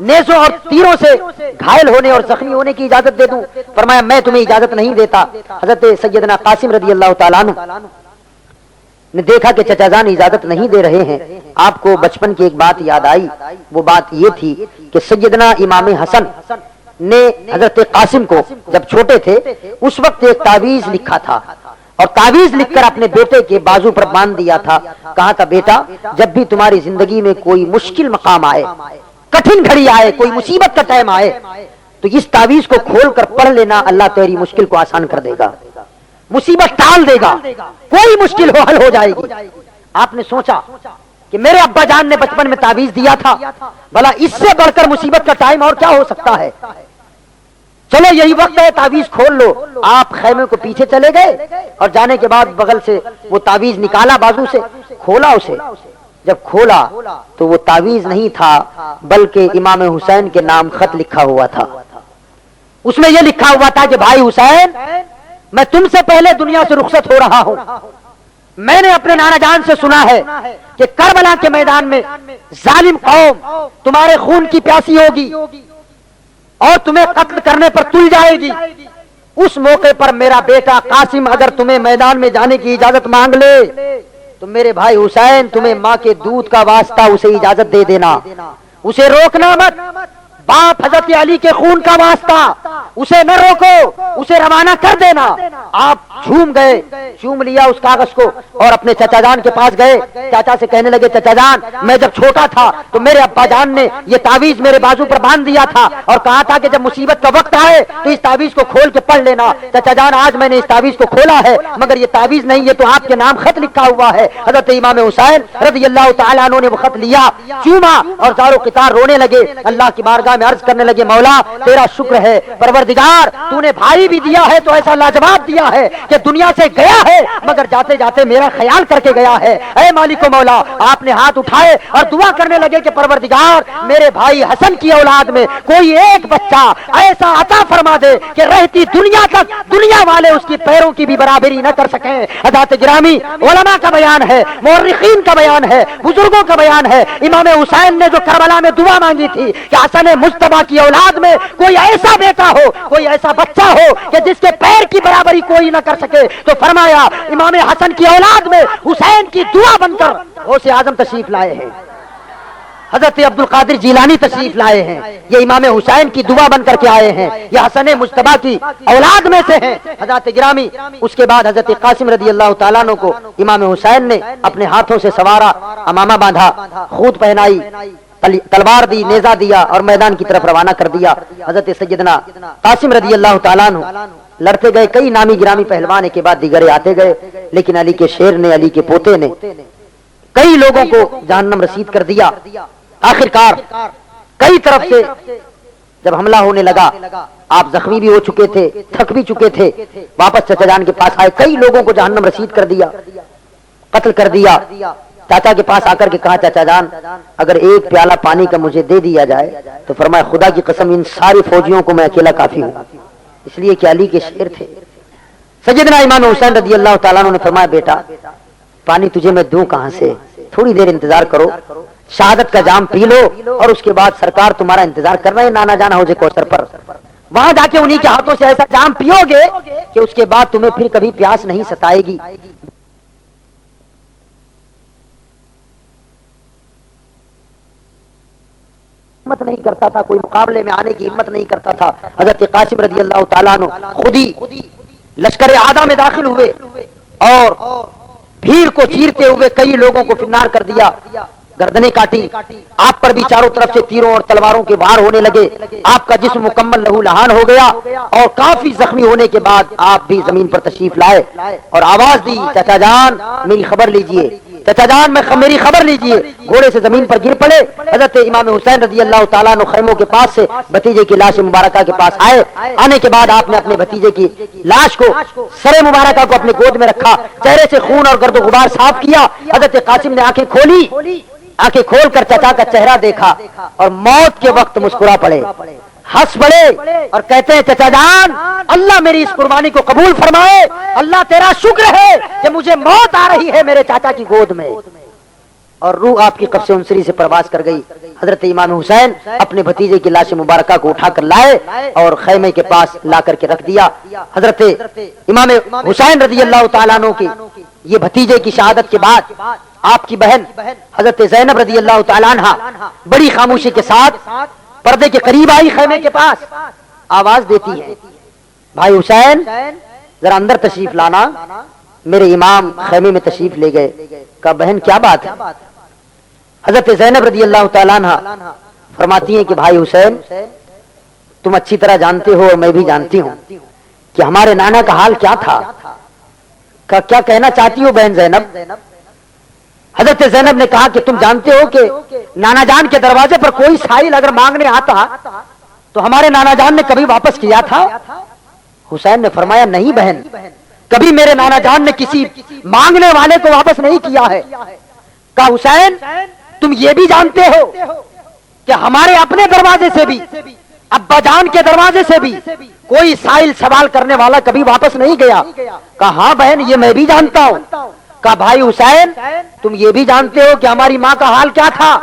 S2: نیزوں اور تیروں سے گھائل ہونے اور زخمی ہونے کی اجازت دے دوں؟ فرمایا میں تمہیں اجازت نہیں دیتا۔ حضرت سیدنا قاسم رضی اللہ تعالیٰ عنہ نے دیکھا کہ چچا جان اجازت نہیں دے رہے ہیں، آپ کو بچپن کی ایک بات یاد آئی، وہ بات یہ تھی کہ سیدنا امام حسن نے حضرت قاسم کو جب چھوٹے تھے اس وقت ایک تعویذ لکھا تھا، اور تعویذ لکھ کر اپنے بیٹے کے بازو پر باندھ دیا تھا، کہا تھا بیٹا جب بھی تمہاری زندگی میں کوئی مشکل مقام آئے، کٹھن گھڑی آئے، کوئی مصیبت کا ٹائم آئے تو اس تعویذ کو کھول کر پڑھ لینا، اللہ تیری مشکل کو آسان کر دے گا، مصیبت ٹال دے گا، کوئی مشکل ہو حل ہو جائے گی۔ آپ نے سوچا کہ میرے ابا جان نے بچپن میں تعویذ دیا تھا، بھلا اس سے بڑھ کر مصیبت کا ٹائم اور کیا ہو سکتا ہے، چلو یہی وقت ہے تعویذ کھول لو۔ آپ خیمے کو پیچھے چلے گئے اور جانے کے بعد بغل سے وہ تعویذ نکالا، بازو سے کھولا، اسے جب کھولا تو وہ تعویذ نہیں تھا بلکہ امام حسین کے نام خط لکھا ہوا تھا، اس میں یہ لکھا ہوا تھا کہ بھائی حسین میں تم سے پہلے دنیا سے رخصت ہو رہا ہوں، میں نے اپنے نانا جان سے سنا ہے کہ کربلا کے میدان میں ظالم قوم تمہارے خون کی پیاسی ہوگی، اور تمہیں قتل کرنے پر تل جائے گی، اس موقع پر میرا بیٹا قاسم اگر تمہیں میدان میں جانے کی اجازت مانگ لے تو میرے بھائی حسین تمہیں ماں کے دودھ کا واسطہ اسے اجازت دے دینا، اسے روکنا مت، باپ حضرت علی کے خون کا واسطہ اسے نہ روکو، اسے روانہ کر دینا۔ آپ جھوم گئے، چوم لیا اس کاغذ کو اور اپنے چچا جان کے پاس گئے، چاچا سے کہنے لگے چچا جان میں جب چھوٹا تھا تو میرے ابا جان نے یہ تعویذ میرے بازو پر باندھ دیا تھا اور کہا تھا کہ جب مصیبت کا وقت آئے تو اس تعویذ کو کھول کے پڑھ لینا۔ چچا جان آج میں نے اس تعویذ کو کھولا ہے مگر یہ تعویذ نہیں، یہ تو آپ کے نام خط لکھا ہوا ہے۔ حضرت امام حسین رضی اللہ تعالیٰ عنہ نے وہ خط لیا، چوما اور زارو قطار رونے لگے، اللہ کی بارگاہ میں عرض کرنے لگے مولا تیرا شکر ہے پروردگار، تو نے بھائی بھی دیا ہے تو ایسا لاجواب دیا ہے کہ دنیا سے گیا ہے مگر جاتے جاتے میرا خیال کر کے گیا ہے۔ اے مالک و مولا، آپ نے ہاتھ اٹھائے اور دعا کرنے لگے کہ پروردگار میرے بھائی حسن کی اولاد میں کوئی ایک بچہ ایسا عطا فرما دے کہ رہتی دنیا تک دنیا والے اس کی پیروں کی بھی برابری نہ کر سکیں۔ حضرات گرامی، علماء کا بیان ہے، مورخین کا بیان ہے، بزرگوں کا بیان ہے، امام حسین نے جو کربلا میں دعا مانگی تھی کہ حسن مجتبی کی اولاد میں کوئی ایسا بیٹا ہو، کوئی ایسا بچہ ہو کہ جس کے پیر کی برابری کوئی نہ کر سکے، تو فرمایا امام حسن کی اولاد میں حسین کی دعا بن کر غوث اعظم تشریف لائے ہیں، حضرت عبد القادر جیلانی تشریف لائے ہیں، یہ امام حسین کی دعا بن کر کے آئے ہیں، یہ حسن مجتبی کی اولاد میں سے ہیں۔ حضرات گرامی، اس کے بعد حضرت قاسم رضی اللہ تعالیٰ عنہ کو امام حسین نے اپنے ہاتھوں سے سوارا، امامہ باندھا، خود پہنائی، تلوار دی، نیزہ دیا اور میدان کی طرف روانہ کر دیا۔ حضرت سیدنا قاسم رضی اللہ تعالیٰ عنہ لڑتے گئے، کئی نامی گرامی پہلوان کے بعد دیگرے آتے گئے، لیکن علی کے شیر نے، علی کے پوتے نے کئی لوگوں کو جہنم رسید کر دیا۔ آخرکار کئی طرف سے جب حملہ ہونے لگا، آپ زخمی بھی ہو چکے تھے، تھک بھی چکے تھے، واپس چچا جان کے پاس آئے، کئی لوگوں کو جہنم رسید کر دیا، قتل کر دیا۔ چاچا کے پاس آ کر کے کہا چچا جان اگر ایک پیالہ پانی کا مجھے دے دیا جائے تو فرمایا خدا کی قسم ان ساری فوجیوں کو میں اکیلا کافی ہوں، اس لیے کہ علی کے شیر تھے۔ سیدنا امام حسین رضی اللہ تعالیٰ عنہ نے فرمایا بیٹا پانی تجھے میں دوں کہاں سے، تھوڑی دیر انتظار کرو، شہادت کا جام پی لو اور اس کے بعد سرکار تمہارا انتظار کر رہے ہیں نانا جان حوض کوثر پر، وہاں جا کے انہی کے ہاتھوں سے ایسا جام پیو گے کہ اس کے بعد تمہیں پھر کبھی پیاس نہیں ستائے گی۔ ہمت نہیں کرتا تھا، کوئی مقابلے میں آنے کی ہمت نہیں کرتا تھا۔ حضرت قاسم رضی اللہ تعالیٰ عنہ خود ہی لشکر اعداد میں داخل ہوئے اور بھیڑ کو چیرتے ہوئے کئی لوگوں کو فنار کر دیا، گردنیں کاٹی، آپ پر بھی چاروں طرف سے تیروں اور تلواروں کے وار ہونے لگے، آپ کا جسم مکمل لہو لہان ہو گیا اور کافی زخمی ہونے کے بعد آپ بھی زمین پر تشریف لائے اور آواز دی چچا جان میری خبر لیجئے، چچا جان میری خبر لیجئے، گھوڑے سے زمین پر گر پڑے۔ حضرت امام حسین رضی اللہ تعالیٰ عنہ خیموں کے پاس سے بھتیجے کی لاش مبارکہ کے پاس آئے، آنے کے بعد آپ نے اپنے بھتیجے کی لاش کو، سر مبارکہ کو اپنے گود میں رکھا، چہرے سے خون اور گرد و غبار صاف کیا۔ حضرت قاسم نے آنکھیں کھولی، آنکھیں کھول کر چچا کا چہرہ دیکھا اور موت کے وقت مسکرا پڑے، ہنس پڑے اور کہتے ہیں چچا جان اللہ میری اس قربانی کو قبول فرمائے، اللہ تیرا شکر ہے کہ مجھے موت آ رہی ہے میرے چاچا کی گود میں، اور روح آپ کی قبض انصری سے پرواز کر گئی۔ حضرت امام حسین اپنے بھتیجے کی لاش مبارکہ کو اٹھا کر لائے اور خیمے کے پاس لا کر کے رکھ دیا۔ حضرت امام حسین رضی اللہ تعالیٰ عنہ کی یہ بھتیجے کی شہادت کے بعد آپ کی بہن حضرت زینب رضی اللہ تعالیٰ عنہ بڑی خاموشی کے ساتھ پردے کے قریب آئی، خیمے کے پاس آواز دیتی ہے بھائی حسین ذرا اندر تشریف لانا، میرے امام خیمے میں تشریف لے گئے۔ کہا بہن کیا بات ہے؟ حضرت زینب رضی اللہ تعالیٰ عنہ فرماتی ہیں کہ بھائی حسین تم اچھی طرح جانتے ہو اور میں بھی جانتی ہوں کہ ہمارے نانا کا حال کیا تھا۔ کیا کہنا چاہتی ہو بہن زینب؟ حضرت زینب نے کہا کہ تم جانتے ہو کہ نانا جان کے دروازے پر کوئی سائل اگر مانگنے آتا تو ہمارے نانا جان نے کبھی واپس کیا تھا؟ حسین نے فرمایا نہیں بہن، کبھی میرے نانا جان نے کسی مانگنے والے کو واپس نہیں کیا ہے۔ کہا حسین تم یہ بھی جانتے ہو کہ ہمارے اپنے دروازے سے بھی، ابا جان کے دروازے سے بھی کوئی سائل سوال کرنے والا کبھی واپس نہیں گیا؟ کہا ہاں بہن یہ میں بھی جانتا ہوں۔ کہا بھائی حسین تم یہ بھی جانتے ہو کہ ہماری ماں کا حال کیا تھا؟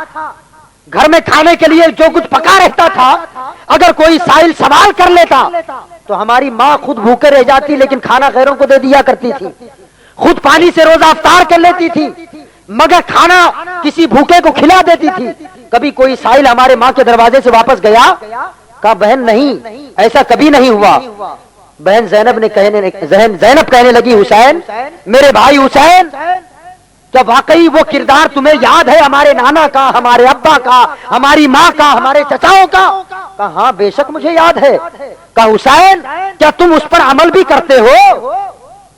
S2: گھر میں کھانے کے لیے جو کچھ پکا رہتا تھا اگر کوئی سائل سوال کر لیتا تو ہماری ماں خود بھوکے رہ جاتی لیکن کھانا غیروں کو دے دیا کرتی تھی، خود پانی سے روزہ افطار کر لیتی تھی مگر کھانا کسی بھوکے کو کھلا دیتی تھی۔ کبھی کوئی سائل ہمارے ماں کے دروازے سے واپس گیا؟ کہا بہن نہیں، ایسا کبھی نہیں ہوا۔ بہن زینب کہنے لگی حسین، میرے بھائی حسین، کیا واقعی وہ کردار تمہیں یاد ہے ہمارے نانا کا، ہمارے ابا کا، ہماری ماں کا، ہمارے چچاؤں کا؟ کہا ہاں بے شک مجھے یاد ہے۔ کہا حسین کیا تم اس پر عمل بھی کرتے ہو؟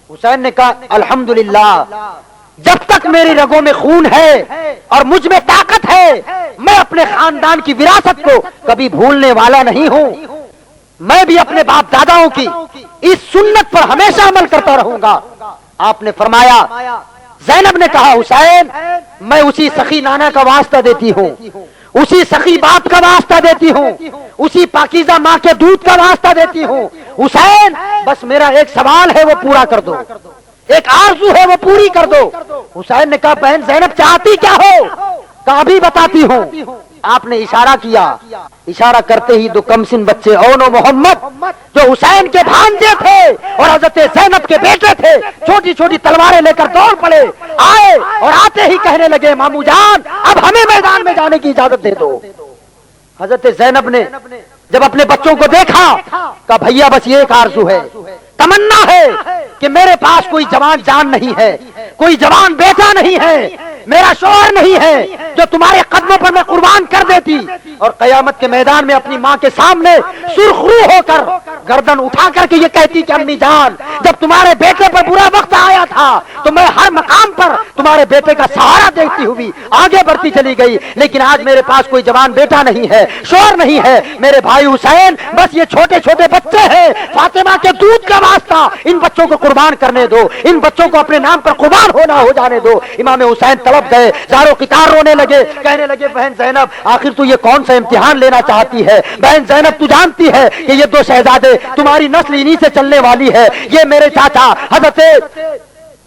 S2: حسین نے کہا الحمدللہ، جب تک میری رگوں میں خون ہے اور مجھ میں طاقت ہے میں اپنے خاندان کی وراثت کو کبھی بھولنے والا نہیں ہوں، میں بھی اپنے باپ داداؤں کی اس سنت پر ہمیشہ عمل کرتا رہوں گا۔ آپ نے فرمایا، زینب نے کہا حسین میں اسی سخی نانا کا واسطہ دیتی ہوں، اسی سخی باپ کا واسطہ دیتی ہوں، اسی پاکیزہ ماں کے دودھ کا واسطہ دیتی ہوں۔ حسین بس میرا ایک سوال ہے وہ پورا کر دو، ایک آرزو ہے وہ پوری کر دو۔ حسین نے کہا بہن زینب چاہتی کیا ہو؟ کہا بھی بتاتی ہوں۔ آپ نے اشارہ کیا، اشارہ کرتے ہی دو کمسن بچے اون و محمد جو حسین کے بھانجے تھے اور حضرت زینب کے بیٹے تھے، چھوٹی چھوٹی تلواریں لے کر دوڑ پڑے، آئے اور آتے ہی کہنے لگے مامو جان اب ہمیں میدان میں جانے کی اجازت دے دو۔ حضرت زینب نے جب اپنے بچوں کو دیکھا کہا بھیا بس یہ ایک آرزو ہے، تمنا ہے کہ میرے پاس کوئی جوان جان نہیں ہے، کوئی جوان بیٹا نہیں ہے، میرا شوہر نہیں ہے جو تمہارے قدموں پر میں قربان کر دیتی اور قیامت کے میدان میں اپنی ماں کے سامنے سرخ رو ہو کر گردن اٹھا کر کے یہ کہتی کہ امی جان جب تمہارے بیٹے پر برا وقت آیا تھا تو میں ہر مقام پر تمہارے بیٹے کا سہارا دیکھتی ہوئی آگے بڑھتی چلی گئی، لیکن آج میرے پاس کوئی جوان بیٹا نہیں ہے، شوہر نہیں ہے، میرے بھائی حسین بس یہ چھوٹے چھوٹے بچے ہیں، فاطمہ کے دودھ کا واسطہ ان بچوں کو قربان کرنے دو، ان بچوں کو اپنے نام پر قربان ہو جانے دو۔ امام حسین تڑپ گئے، زارو قطار رونے لگے، کہنے لگے بہن زینب آخر تو یہ کون سا امتحان لینا چاہتی ہے؟ بہن زینب تو جانتی ہے کہ یہ دو شہزادے تمہاری نسل انہی سے چلنے والی ہے، یہ میرے چاچا حضرت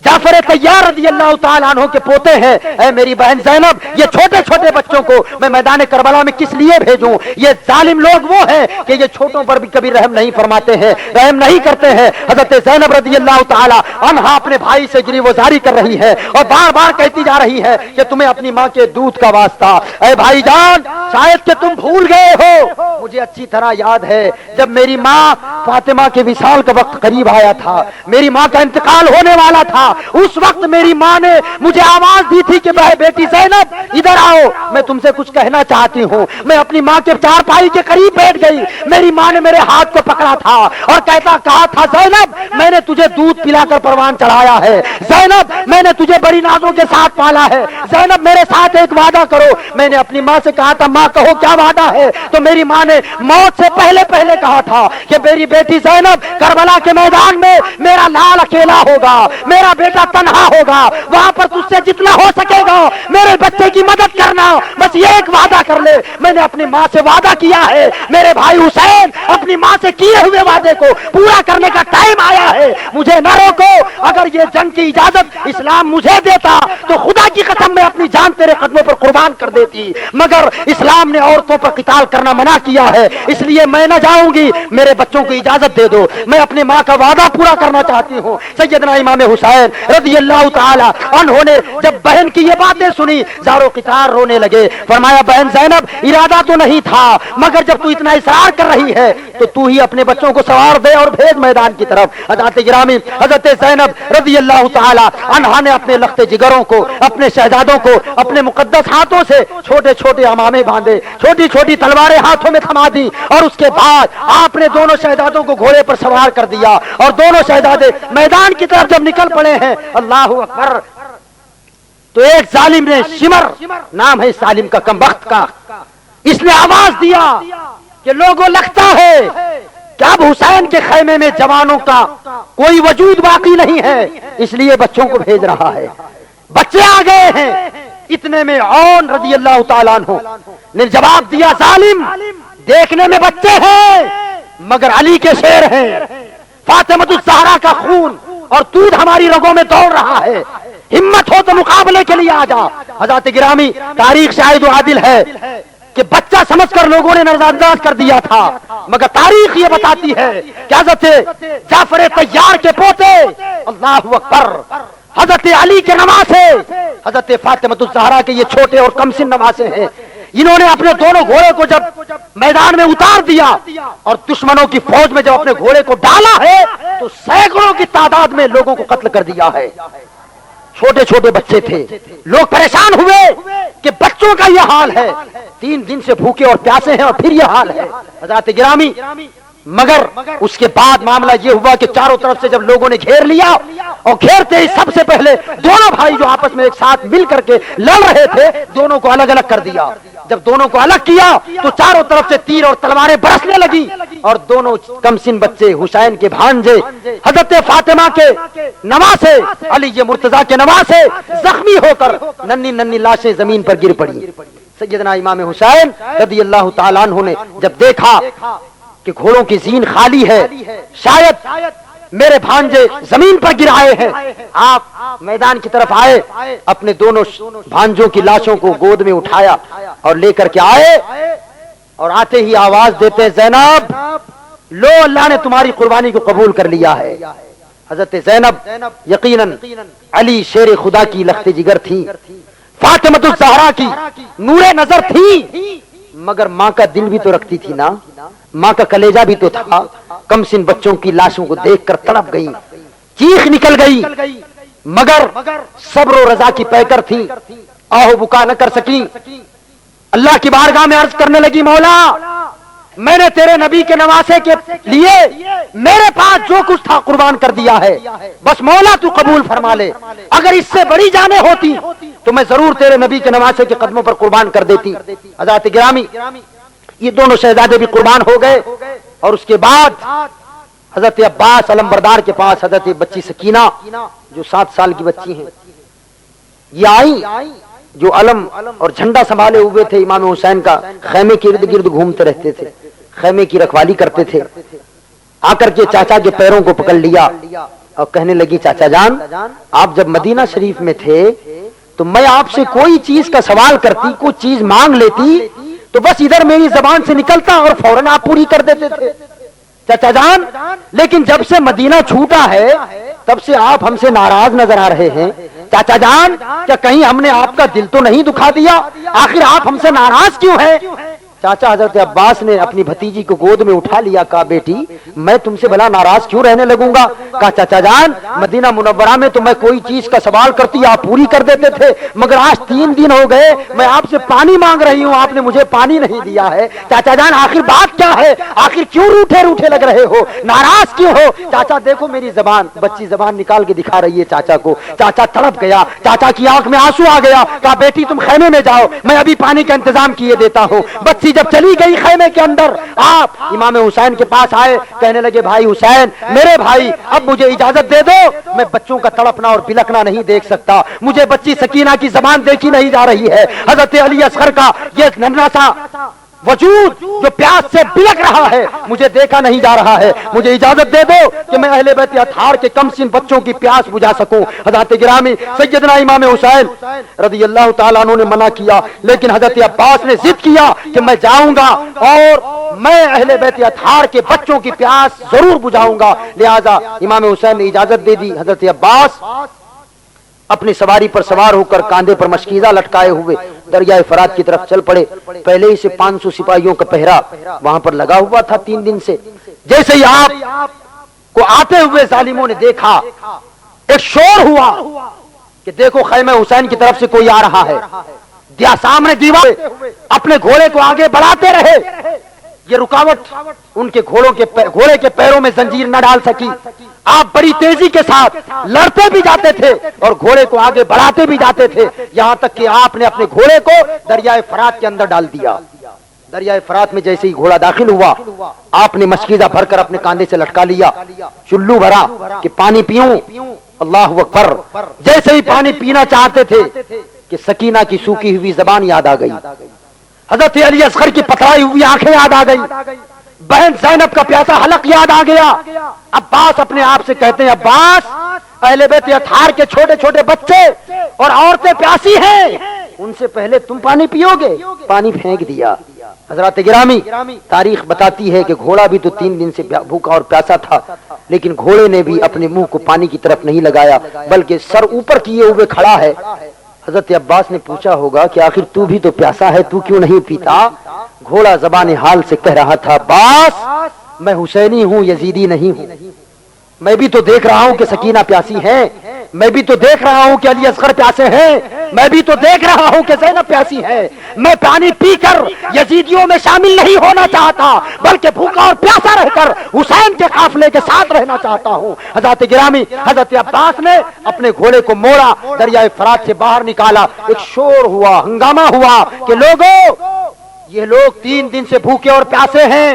S2: جعفر طیار رضی اللہ تعالیٰ عنہ کے پوتے ہیں۔ اے میری بہن زینب یہ چھوٹے چھوٹے بچوں کو میں میدان کربلا میں کس لیے بھیجوں؟ یہ ظالم لوگ وہ ہیں کہ یہ چھوٹوں پر بھی کبھی رحم نہیں فرماتے ہیں، رحم نہیں کرتے ہیں۔ حضرت زینب رضی اللہ تعالیٰ عنہا اپنے بھائی سے گریبانزاری کر رہی ہے اور بار بار کہتی جا رہی ہے کہ تمہیں اپنی ماں کے دودھ کا واسطہ۔ اے بھائی جان شاید کہ تم بھول گئے ہو، مجھے اچھی طرح یاد ہے جب میری ماں فاطمہ کے وصال کا وقت قریب آیا تھا، میری ماں کا انتقال ہونے والا تھا، اس وقت میری ماں نے مجھے آواز دی تھی کہ بیٹی زینب ادھر آؤ میں تم سے کچھ کہنا چاہتی ہوں۔ میں اپنی ماں کے چارپائی کے قریب بیٹھ گئی، میری ماں نے میرے ہاتھ کو پکڑا تھا اور کہا تھا زینب میں نے تجھے دودھ پلا کر پروان چڑھایا ہے، زینب میں نے تجھے بڑی نازوں کے ساتھ پالا ہے، زینب میرے ساتھ ایک وعدہ کرو۔ میں نے اپنی ماں سے کہا تھا ماں کہو کیا وعدہ ہے؟ تو میری ماں نے موت سے پہلے کہا تھا کہ میری بیٹی زینب کربلا کے میدان میں میرا لال اکیلا ہوگا، میرا بیٹا تنہا ہوگا، وہاں پر تجھ سے جتنا ہو سکے گا میرے بچے کی مدد کرنا، بس یہ ایک وعدہ کر لے۔ میں نے اپنی ماں سے وعدہ کیا ہے، میرے بھائی حسین اپنی ماں سے کیے ہوئے وعدے کو پورا کرنے کا ٹائم آیا ہے، مجھے نہ روکو۔ اگر یہ جنگ کی اجازت اسلام مجھے دیتا تو خدا کی قسم میں اپنی جان تیرے قدموں پر قربان کر دیتی، مگر اسلام نے عورتوں پر قتال کرنا منع کیا ہے، اس لیے میں نہ جاؤں گی، میرے بچوں کو اجازت دے دو، میں اپنی ماں کا وعدہ پورا کرنا چاہتی ہوں۔ سیدنا امام حسین رضی اللہ تعالی عنہ نے جب بہن کی یہ باتیں سنی زارو قطار رونے لگے، فرمایا بہن زینب ارادہ تو نہیں تھا مگر جب تو اتنا اصرار کر رہی ہے تو ہی اپنے بچوں کو سوار دے اور بھیج میدان کی طرف۔ حضرت گرامی حضرت زینب رضی اللہ تعالی عنہا نے اپنے لختے جگروں کو، اپنے شہزادوں کو اپنے مقدس ہاتھوں سے چھوٹے چھوٹے امامے باندھے، چھوٹی چھوٹی تلواریں ہاتھوں میں تھما دی اور اس کے بعد آپ نے دونوں شہزادوں کو گھوڑے پر سوار کر دیا اور دونوں شہزادے میدان کی طرف جب نکل پڑے ہیں اللہ اکبر تو ایک ظالم نے، شمر نام ہے اس ظالم کا کمبخت کا، اس نے آواز دیا کہ لوگوں لگتا ہے کہ اب حسین کے خیمے میں جوانوں کا کوئی وجود باقی نہیں ہے، اس لیے بچوں کو بھیج رہا ہے۔ بچے آ گئے ہیں، اتنے میں عون رضی اللہ تعالیٰ عنہ نے جواب دیا ظالم دیکھنے میں بچے ہیں مگر علی کے شیر ہیں، فاطمہ الزہرا کا خون اور دودھ ہماری رگوں میں دوڑ رہا ہے، ہمت ہو تو مقابلے کے لیے آ جا۔ حضرات گرامی تاریخ شاہد و عادل ہے، کہ بچہ سمجھ کر لوگوں نے نظر انداز کر دیا تھا، مگر تاریخ یہ بتاتی ہے کہ حضرت جعفر طیار کے پوتے، اللہ اکبر، حضرت علی کے نواسے، حضرت فاطمہ الزہرا کے یہ چھوٹے اور کم سن نواسے ہیں، انہوں نے اپنے دونوں گھوڑے کو جب میدان میں اتار دیا اور دشمنوں کی فوج میں جب اپنے گھوڑے کو ڈالا ہے تو سینکڑوں کی تعداد میں لوگوں کو قتل کر دیا ہے۔ چھوٹے چھوٹے بچے تھے، لوگ پریشان ہوئے کہ بچوں کا یہ حال ہے، 3 دن سے بھوکے اور پیاسے ہیں اور پھر یہ حال ہے حضرات گرامی۔ مگر اس کے بعد معاملہ یہ ہوا کہ چاروں طرف سے جب لوگوں نے گھیر لیا اور گھیرتے ہی سب سے پہلے دونوں بھائی جو آپس میں ایک ساتھ مل کر کے لڑ رہے تھے دونوں کو الگ الگ کر دیا۔ جب دونوں کو الگ کیا تو چاروں طرف سے تیر اور تلواریں برسنے لگی اور دونوں کمسن بچے حسین کے بھانجے حضرت فاطمہ کے نواسے علی مرتضیٰ کے نواسے زخمی ہو کر ننھی ننھی لاشیں زمین پر گر پڑی۔ سیدنا امام حسین رضی اللہ تعالیٰ عنہ نے جب دیکھا کہ گھوڑوں کی زین خالی ہے، شاید میرے بھانجے زمین پر گر آئے ہیں، آپ میدان کی طرف آئے، اپنے دونوں بھانجوں کی لاشوں کو گود میں اٹھایا اور لے کر کے آئے اور آتے ہی آواز دیتے زینب لو اللہ نے تمہاری قربانی کو قبول کر لیا ہے۔ حضرت زینب یقیناً علی شیر خدا کی لخت جگر تھی، فاطمہ الزہرا کی نور نظر تھی، مگر ماں کا دل بھی تو رکھتی تھی نا، ماں کا کلیجہ بھی تو تھا۔ کم سن بچوں کی لاشوں کو دیکھ کر تڑپ گئی، چیخ نکل گئی، مگر صبر و رضا کی پیکر تھی، آہو بکا نہ کر سکی۔ اللہ کی بارگاہ میں عرض کرنے لگی مولا میں نے تیرے نبی کے نواسے کے لیے میرے پاس جو کچھ تھا قربان کر دیا ہے، بس مولا تو قبول فرما لے، اگر اس سے بڑی جانیں ہوتی تو میں ضرور تیرے نبی کے نواسے کے قدموں پر قربان کر دیتی۔ حضرات گرامی یہ دونوں شہزادے بھی قربان ہو گئے اور اس کے بعد حضرت عباس علمبردار کے پاس حضرت بچی سکینہ جو 7 سال کی بچی ہیں یہ آئی، جو علم اور جھنڈا سنبھالے ہوئے تھے امام حسین کا، خیمے کے ارد گرد گھومتے رہتے تھے، خیمے کی رکھوالی کرتے تھے، آ کر کے چاچا کے پیروں کو پکڑ لیا اور کہنے لگی چاچا جان آپ جب مدینہ شریف میں تھے تو میں آپ سے کوئی چیز کا سوال کرتی، کوئی چیز مانگ لیتی تو بس ادھر میری زبان سے نکلتا اور فوراً آپ پوری کر دیتے تھے چاچا جان، لیکن جب سے مدینہ چھوٹا ہے تب سے آپ ہم سے ناراض نظر آ رہے ہیں چاچا جان، کیا کہیں ہم نے آپ کا دل تو نہیں دکھا دیا؟ آخر آپ ہم سے ناراض کیوں ہیں؟ چاچا حضرت عباس نے اپنی بھتیجی کو گود میں اٹھا لیا، کہا بیٹی میں تم سے بھلا ناراض کیوں رہنے لگوں گا؟ کہا چاچا جان مدینہ منورہ میں تو میں کوئی چیز کا سوال کرتی آپ پوری کر دیتے تھے، مگر آج 3 دن ہو گئے میں آپ سے پانی مانگ رہی ہوں، آپ نے مجھے پانی نہیں دیا ہے، چاچا جان آخر بات کیا ہے؟ آخر کیوں روٹھے روٹھے لگ رہے ہو، ناراض کیوں ہو؟ چاچا دیکھو میری زبان، بچی زبان نکال کے دکھا رہی ہے چاچا کو، چاچا تڑپ گیا، چاچا کی آنکھ میں آنسو آ گیا، کہا بیٹی تم خیمے میں جاؤ میں ابھی پانی کا انتظام کیے دیتا ہوں۔ بچی جب چلی گئی خیمے کے اندر، آپ امام حسین کے پاس آئے، کہنے لگے بھائی حسین میرے بھائی اب مجھے اجازت دے دو، میں بچوں کا تڑپنا اور بلکنا نہیں دیکھ سکتا، مجھے بچی سکینہ کی زبان دیکھی نہیں جا رہی ہے، حضرت علی اصغر کا یہ ننھا سا وجود جو پیاس سے بلک رہا ہے مجھے دیکھا نہیں جا رہا ہے، مجھے اجازت دے دو کہ میں اہل بیت اطہار کے کم سن بچوں کی پیاس بجھا سکوں۔ حضرت گرامی سیدنا امام حسین رضی اللہ تعالیٰ عنہ نے منع کیا، لیکن حضرت عباس نے ضد کیا کہ میں جاؤں گا اور میں اہل بیت اطہار کے بچوں کی پیاس ضرور بجھاؤں گا، لہذا امام حسین نے اجازت دے دی۔ حضرت عباس اپنی سواری پر سوار ہو کر کاندھے پر مشکیزہ لٹکائے ہوئے دریائے فرات کی طرف چل پڑے۔ پہلے ہی سے 500 سپاہیوں کا پہرا وہاں پر لگا ہوا تھا 3 دن سے۔ جیسے ہی آپ کو آتے ہوئے ظالموں نے دیکھا ایک شور ہوا کہ دیکھو خیمہ حسین کی طرف سے کوئی آ رہا ہے، دیا سامنے دیوار اپنے گھوڑے کو آگے بڑھاتے رہے، یہ رکاوٹ ان کے گھوڑے کے پیروں میں زنجیر نہ ڈال سکی، آپ بڑی تیزی کے ساتھ لڑتے بھی جاتے تھے اور گھوڑے کو آگے بڑھاتے بھی جاتے تھے، یہاں تک کہ آپ نے اپنے گھوڑے کو دریائے فرات کے اندر ڈال دیا۔ دریائے فرات میں جیسے ہی گھوڑا داخل ہوا آپ نے مشکیزہ بھر کر اپنے کاندھے سے لٹکا لیا، چلو بھرا کہ پانی پیوں، اللہ اکبر، جیسے ہی پانی پینا چاہتے تھے کہ سکینہ کی سوکھی ہوئی زبان یاد آ گئی، حضرت علی اصغر کی پتھرائی ہوئی آنکھیں یاد آ گئی، بہن زینب کا پیاسا حلق یاد آ گیا۔ عباس اپنے آپ سے کہتے ہیں عباس اہل بیت اطہار کے چھوٹے چھوٹے بچے اور عورتیں پیاسی ہیں، ان سے پہلے تم پانی پیو گے؟ پانی پھینک دیا۔ حضرات گرامی، تاریخ بتاتی ہے کہ گھوڑا بھی تو 3 دن سے بھوکا اور پیاسا تھا، لیکن گھوڑے نے بھی اپنے منہ کو پانی کی طرف نہیں لگایا بلکہ سر اوپر کیے ہوئے کھڑا ہے۔ حضرت عباس نے پوچھا ہوگا کہ آخر تو بھی تو پیاسا ہے، تو کیوں نہیں پیتا؟ گھوڑا زبان حال سے کہہ رہا تھا، عباس میں حسینی ہوں، یزیدی نہیں ہوں۔ میں بھی تو دیکھ رہا ہوں کہ سکینہ پیاسی ہے، میں بھی تو دیکھ رہا ہوں کہ علی اصغر پیاسے ہیں، میں بھی تو دیکھ رہا ہوں کہ زینب پیاسی ہے۔ میں پانی پی کر یزیدیوں میں شامل نہیں ہونا چاہتا بلکہ بھوکا اور پیاسا رہ کر حسین کے قافلے کے ساتھ رہنا چاہتا ہوں۔ حضرت گرامی، حضرت عباس نے اپنے گھوڑے کو موڑا، دریائے فرات سے باہر نکالا، ایک شور ہوا، ہنگامہ ہوا کہ لوگوں، یہ لوگ 3 دن سے بھوکے اور پیاسے ہیں،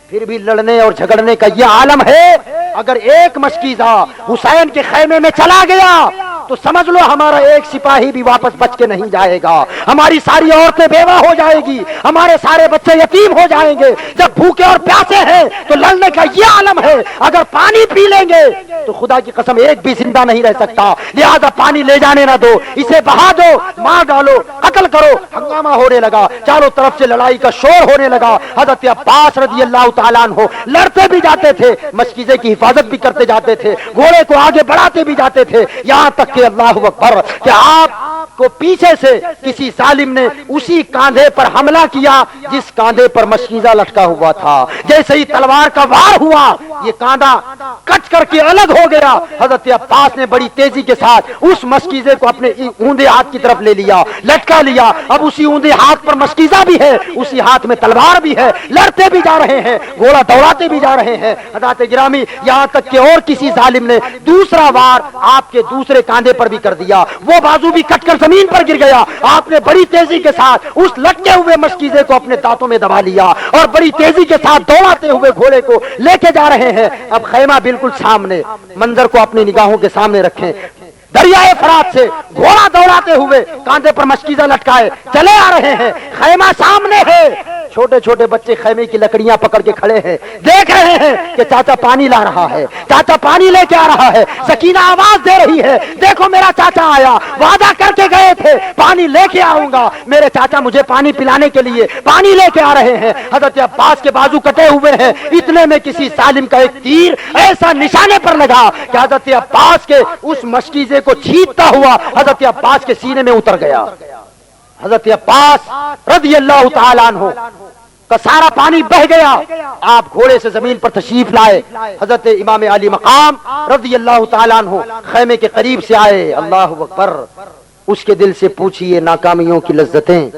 S2: پھر بھی لڑنے اور جھگڑنے کا یہ عالم ہے۔ اگر ایک مشکیزہ حسین کے خیمے میں چلا گیا تو سمجھ لو ہمارا ایک سپاہی بھی واپس بچ کے نہیں جائے گا، ہماری ساری عورتیں بیوہ ہو جائے گی، ہمارے سارے بچے یتیم ہو جائیں گے۔ جب بھوکے اور پیاسے ہیں تو لڑنے کا یہ عالم ہے، اگر پانی پی لیں گے تو خدا کی قسم ایک بھی زندہ نہیں رہ سکتا، لہذا پانی لے جانے نہ دو، اسے بہا دو، مار ڈالو، قتل کرو۔ ہنگامہ ہونے لگا، چاروں طرف سے لڑائی کا شور ہونے لگا۔ حضرت عباس رضی اللہ تعالیٰ عنہ لڑتے بھی جاتے تھے، مشکیزے کی حفاظت بھی کرتے جاتے تھے، گھوڑے کو آگے بڑھاتے بھی جاتے تھے، یہاں تک کہ اللہ اکبر کہ آپ کو پیچھے سے کسی ظالم نے اسی کاندھے پر حملہ کیا جس کاندھے پر مشکیزہ لٹکا ہوا تھا۔ جیسے ہی تلوار کا وار ہوا، یہ کاندھا کٹ کر کے الگ ہو گیا۔ حضرت عباس نے بڑی تیزی کے ساتھ اس مشکیزے کو اپنے اوندے ہاتھ کی طرف لے لیا، لٹکا لیا۔ اب اسی اوندے ہاتھ پر مشکیزہ بھی ہے، اسی ہاتھ میں تلوار بھی ہے، لڑتے بھی جا رہے ہیں، گھوڑا دوڑاتے بھی جا رہے ہیں۔ حضرات گرامی، یہاں تک کہ اور کسی ظالم نے دوسرا وار آپ کے دوسرے کاندھے پر بھی کر دیا، وہ بازو بھی کٹ کر زمین پر گر گیا۔ آپ نے بڑی تیزی کے ساتھ اس لٹکے ہوئے مشکیزے کو اپنے دانتوں میں دبا لیا اور بڑی تیزی کے ساتھ دوڑاتے ہوئے گھوڑے کو لے کے جا رہے ہیں۔ اب خیمہ بالکل سامنے، منظر کو اپنی نگاہوں کے سامنے رکھیں۔ دریائے فرات سے گھوڑا دوڑاتے ہوئے کاندھے پر مشکیزہ لٹکائے چلے آ رہے ہیں، خیمہ سامنے ہے، چھوٹے چھوٹے بچے خیمے کی لکڑیاں پکڑ کے کھڑے ہیں، دیکھ رہے ہیں کہ چاچا پانی لا رہا ہے، چاچا پانی لے کے آ رہا ہے۔ سکینہ آواز دے رہی ہے، دیکھو میرا چاچا آیا، وعدہ کر کے گئے تھے پانی لے کے آؤں گا، میرے چاچا مجھے پانی پلانے کے لیے پانی لے کے آ رہے ہیں۔ حضرت عباس کے بازو کٹے ہوئے ہیں، اتنے میں کسی ظالم کا ایک تیر ایسا نشانے پر لگا کہ حضرت عباس کے اس مشکیزے کو چھیدتا ہوا حضرت عباس کے سینے میں اتر گیا۔ حضرت عباس رضی اللہ تعالیٰ عنہ کا سارا پانی بہ گیا۔ آپ گھوڑے سے زمین پر تشریف لائے، حضرت امام علی مقام رضی اللہ تعالیٰ عنہ خیمے کے قریب سے آئے۔ اللہ اکبر، اس کے دل سے پوچھئے ناکامیوں کی لذتیں،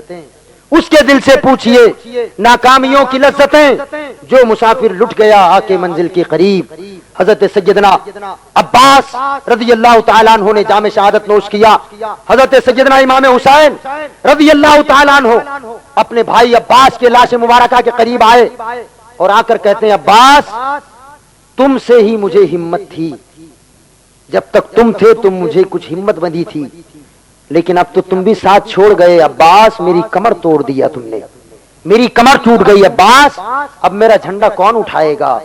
S2: اس کے دل سے پوچھئے ناکامیوں کی لذتیں، جو مسافر لٹ گیا آ کے منزل کے قریب۔ حضرت سیدنا عباس رضی اللہ تعالیٰ عنہ نے جام شہادت نوش کیا۔ حضرت سیدنا امام حسین رضی اللہ تعالیٰ عنہ اپنے بھائی عباس کے لاش مبارکہ کے قریب آئے اور آ کر کہتے ہیں، عباس تم سے ہی مجھے ہمت تھی، جب تک تم تھے تم مجھے کچھ ہمت بندھی تھی، لیکن اب تو تم بھی ساتھ چھوڑ گئے۔ عباس میری کمر توڑ دیا تم نے، میری کمر ٹوٹ گئی۔ عباس اب میرا جھنڈا کون اٹھائے گا،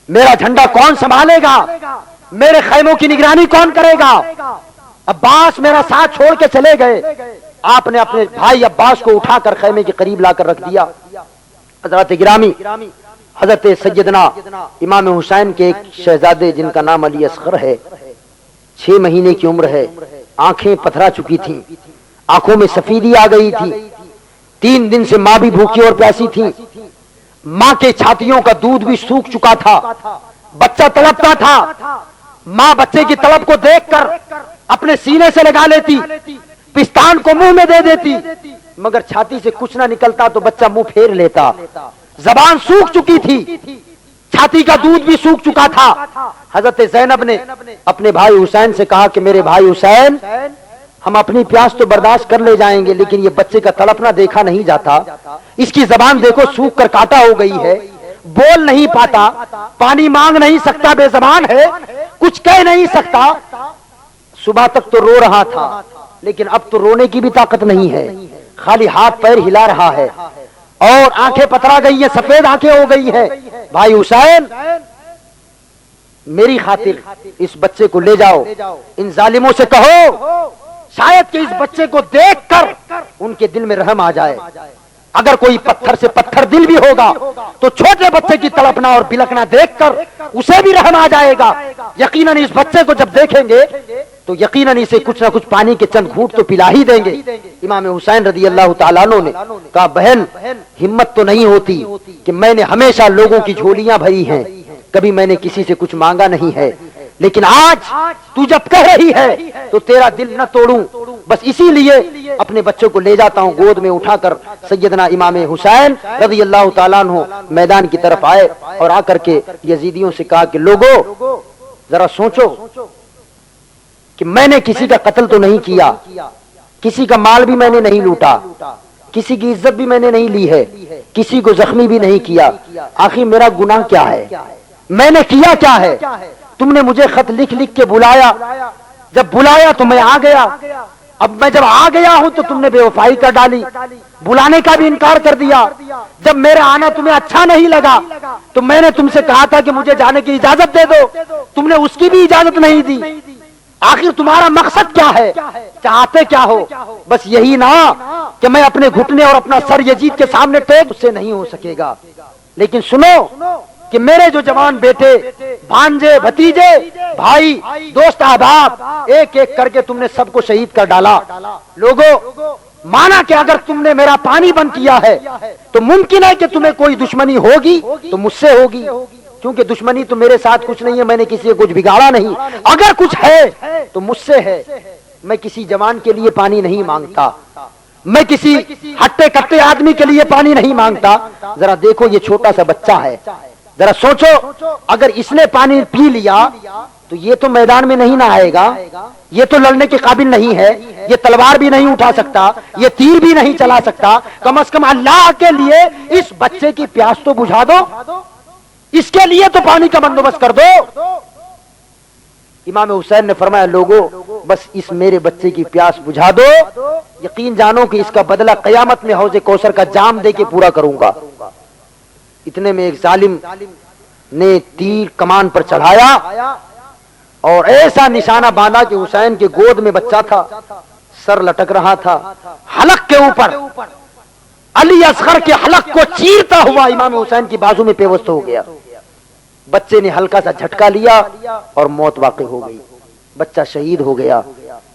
S2: میرا جھنڈا کون سنبھالے گا، میرے خیموں کی نگرانی کون کرے گا؟ عباس میرا ساتھ چھوڑ کے چلے گئے۔ آپ نے اپنے بھائی عباس کو اٹھا کر خیمے کے قریب لا کر رکھ دیا۔ حضرات گرامی، حضرت سیدنا امام حسین کے ایک شہزادے جن کا نام علی اصغر ہے، 6 مہینے کی عمر ہے، آنکھیں پتھرا چکی تھیں، آنکھوں میں سفیدی آ گئی تھی، 3 دن سے ماں بھی بھوکی اور پیاسی تھی، ماں کے چھاتیوں کا دودھ بھی سوکھ چکا تھا، بچہ تڑپتا تھا، ماں بچے کی تڑپ کو دیکھ کر اپنے سینے سے لگا لیتی، پستان کو منہ میں دے دیتی، مگر چھاتی سے کچھ نہ نکلتا تو بچہ منہ پھیر لیتا، زبان سوکھ چکی تھی، چھاتی کا دودھ بھی سوکھ چکا تھا۔ حضرت زینب نے اپنے بھائی حسین سے کہا کہ میرے بھائی حسین، ہم اپنی پیاس تو برداشت کر لے جائیں گے، لیکن یہ بچے کا تڑپنا دیکھا نہیں جاتا، اس کی زبان دیکھو سوکھ کر کاٹا ہو گئی ہے، بول نہیں پاتا، پانی مانگ نہیں سکتا، بے زبان ہے، کچھ کہہ نہیں سکتا۔ صبح تک تو رو رہا تھا، لیکن اب تو رونے کی بھی طاقت نہیں ہے، خالی ہاتھ پیر ہلا رہا ہے اور آنکھیں پترا گئی ہیں، سفید آنکھیں ہو گئی ہیں۔ بھائی حسین، میری خاطر اس بچے کو لے جاؤ، ان ظالموں سے کہو شاید کہ اس بچے کو دیکھ کر ان کے دل میں رحم آ جائے. اگر کوئی پتھر سے پتھر دل بھی ہوگا تو چھوٹے بچے کی تڑپنا اور بلکنا دیکھ کر اسے بھی رحم آ جائے گا. یقیناً اس بچے کو جب دیکھیں گے تو یقیناً اسے کچھ نہ کچھ پانی کے چند گھونٹ تو پلا ہی دیں گے. امام حسین رضی اللہ تعالیٰ عنہ نے کہا بہن ہمت تو نہیں ہوتی کہ میں نے ہمیشہ لوگوں کی جھولیاں بھری ہیں, کبھی میں نے کسی سے کچھ مانگا نہیں ہے, لیکن آج تو جب کہہ رہی ہے تو تیرا دل نہ توڑوں, بس اسی لیے اپنے بچوں کو لے جاتا ہوں گود میں اٹھا کر. سیدنا امام حسین رضی اللہ تعالیٰ عنہ میدان کی طرف آئے اور آ کر کے یزیدیوں سے کہا کہ لوگوں ذرا سوچو کہ میں نے کسی کا قتل تو نہیں کیا, کسی کا مال بھی میں نے نہیں لوٹا, کسی کی عزت بھی میں نے نہیں لی ہے, کسی کو زخمی بھی نہیں کیا, آخر میرا گناہ کیا ہے, میں نے کیا کیا ہے؟ تم نے مجھے خط لکھ لکھ کے بلایا, جب بلایا تو میں آ گیا, اب میں جب آ گیا ہوں تو تم نے بے وفائی کر ڈالی, بلانے کا بھی انکار کر دیا. جب میرا آنا تمہیں اچھا نہیں لگا تو میں نے تم سے کہا تھا کہ مجھے جانے کی اجازت دے دو, تم نے اس کی بھی اجازت نہیں دی. آخر تمہارا مقصد کیا ہے, چاہتے کیا ہو؟ بس یہی نا کہ میں اپنے گھٹنے اور اپنا سر یزید کے سامنے ٹیک, اس سے نہیں ہو سکے گا. لیکن سنو کہ میرے جو جوان بیٹے, بھانجے, بھتیجے, بھائی, دوست, احباب, ایک ایک کر کے تم نے سب کو شہید کر ڈالا. لوگوں مانا کہ اگر تم نے میرا پانی بند کیا ہے تو ممکن ہے کہ تمہیں کوئی دشمنی ہوگی تو مجھ سے ہوگی, کیونکہ دشمنی تو میرے ساتھ کچھ نہیں ہے, میں نے کسی کو کچھ بگاڑا نہیں. اگر کچھ ہے تو مجھ سے ہے. میں کسی جوان کے لیے پانی نہیں مانگتا, میں کسی ہٹے کٹے آدمی کے لیے پانی نہیں مانگتا. ذرا دیکھو یہ چھوٹا سا بچہ ہے, ذرا سوچو اگر اس نے پانی پی لیا تو یہ تو میدان میں نہیں نہ آئے گا, یہ تو لڑنے کے قابل نہیں ہے, یہ تلوار بھی نہیں اٹھا سکتا, یہ تیر بھی نہیں چلا سکتا. کم از کم اللہ کے لیے اس بچے کی پیاس تو بجھا دو, اس کے لیے تو پانی کا بندوبست کر دو. امام حسین نے فرمایا لوگوں بس اس میرے بچے کی پیاس بجھا دو, یقین جانو کہ اس کا بدلہ قیامت میں حوض کوثر کا جام دے کے پورا کروں گا. اتنے میں ایک ظالم نے تیر کمان پر چڑھایا اور ایسا نشانہ باندھا کہ حسین کے گود میں بچہ تھا, سر لٹک رہا تھا, حلق کے اوپر علی اصغر کے حلق کو چیرتا ہوا امام حسین کی بازو میں پیوست ہو گیا. بچے نے ہلکا سا جھٹکا لیا اور موت واقع ہو گئی, بچہ شہید ہو گیا.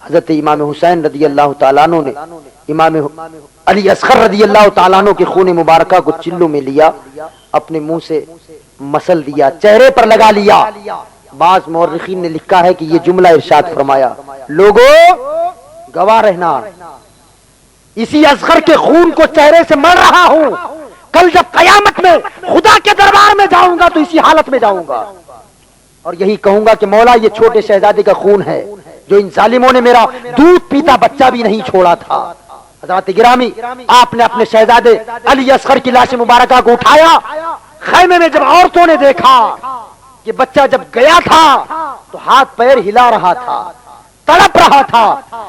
S2: حضرت امام حسین رضی اللہ تعالیٰ عنہ نے امام علی اصغر رضی اللہ تعالیٰ عنہ کے خون مبارکہ کو چلوں میں لیا, اپنے منہ سے مسل دیا, چہرے پر لگا لیا. بعض مورخین نے لکھا ہے کہ یہ جملہ ارشاد فرمایا لوگوں گواہ رہنا, اسی اصغر کے خون کو چہرے سے مر رہا ہوں, کل جب قیامت میں خدا کے دربار میں جاؤں گا تو اسی حالت میں جاؤں گا اور یہی کہوں گا کہ مولا یہ چھوٹے شہزادے کا خون ہے جو ان ظالموں نے میرا دودھ پیتا بچہ بھی نہیں چھوڑا تھا. حضرات گرامی, آپ نے اپنے شہزادے علی اصغر کی لاش مبارکہ کو اٹھایا. خیمے میں جب عورتوں نے دیکھا کہ بچہ جب گیا تھا تو ہاتھ پیر ہلا رہا تھا, تڑپ رہا تھا,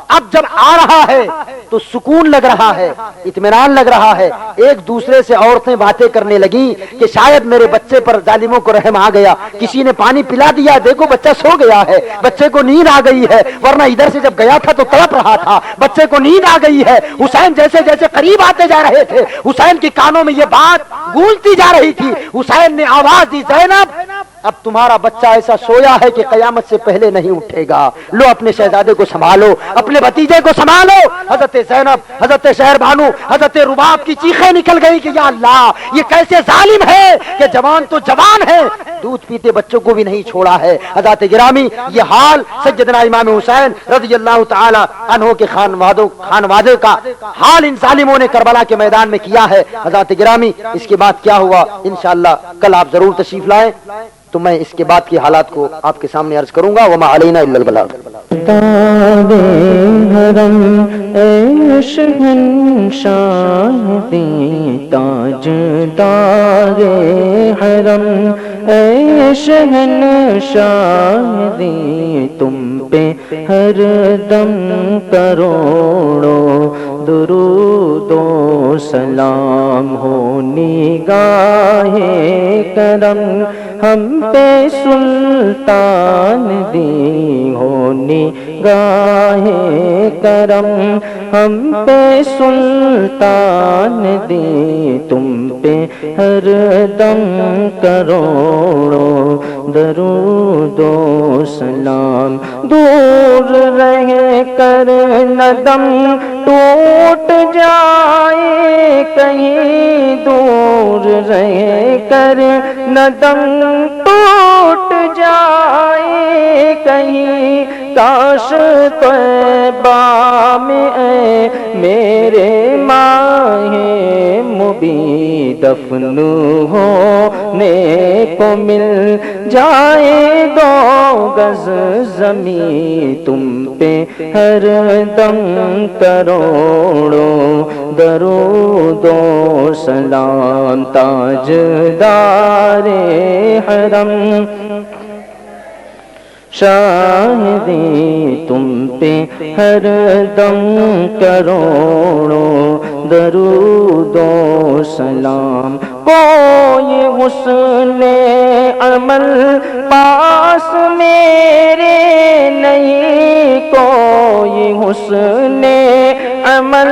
S2: اب جب آ رہا ہے تو سکون لگ رہا ہے, اطمینان لگ رہا ہے. ایک دوسرے سے عورتیں باتیں کرنے لگیں کہ شاید میرے بچے پر ظالموں کو رحم آ گیا, کسی نے پانی پلا دیا, دیکھو بچہ سو گیا ہے, بچے کو نیند آ گئی ہے, ورنہ ادھر سے جب گیا تھا تو تڑپ رہا تھا, بچے کو نیند آ گئی ہے. حسین جیسے جیسے قریب آتے جا رہے تھے حسین کے کانوں میں یہ بات گونجتی جا رہی تھی. حسین نے آواز دی زینب اب تمہارا بچہ ایسا سویا ہے کہ قیامت سے پہلے نہیں اٹھے گا, لو اپنے شہزادے کو سنبھالو, اپنے بھتیجے کو سنبھالو. حضرت زینب, حضرت شہر بانو, حضرت رباب کی چیخیں نکل گئی کہ یا اللہ یہ کیسے ظالم ہے کہ جوان تو جوان ہے, دودھ پیتے بچوں کو بھی نہیں چھوڑا ہے. حضرات گرامی یہ حال سیدنا امام حسین رضی اللہ تعالی عنہ کے خانوادے کا حال ان ظالموں نے کربلا کے میدان میں کیا ہے. حضرات گرامی اس کے بعد کیا ہوا انشاءاللہ کل آپ ضرور تشریف لائیں تو میں اس کے بعد کے حالات کو آپ کے سامنے عرض کروں گا. وما علینا الا البلاغ.
S3: حرم اے شہنشاہ تاج دار حرم اے شہنشاہ تم پہ ہر دم کروڑوں درود و سلام ہو نگاہ کرم ہم پہ سلطان دی ہو نگاہ کرم، ہم پہ سلطان دی تم پہ ہر دم کروڑوں درود و سلام، دور رہ کر ندم ٹوٹ جائے کہیں، دور رہ کر ندم ٹوٹ جائے کہیں، کاش طیبہ میں اے میرے ماہ مبیں دفن ہونے کو مل جائے دو گز زمین، تم پہ ہر دم کروڑوں درود و سلام، تاجدار حرم شاہدی تم پہ ہر دم کروڑوں درود و سلام، کوئی حسن عمل پاس میرے نہیں، کوئی حسن عمل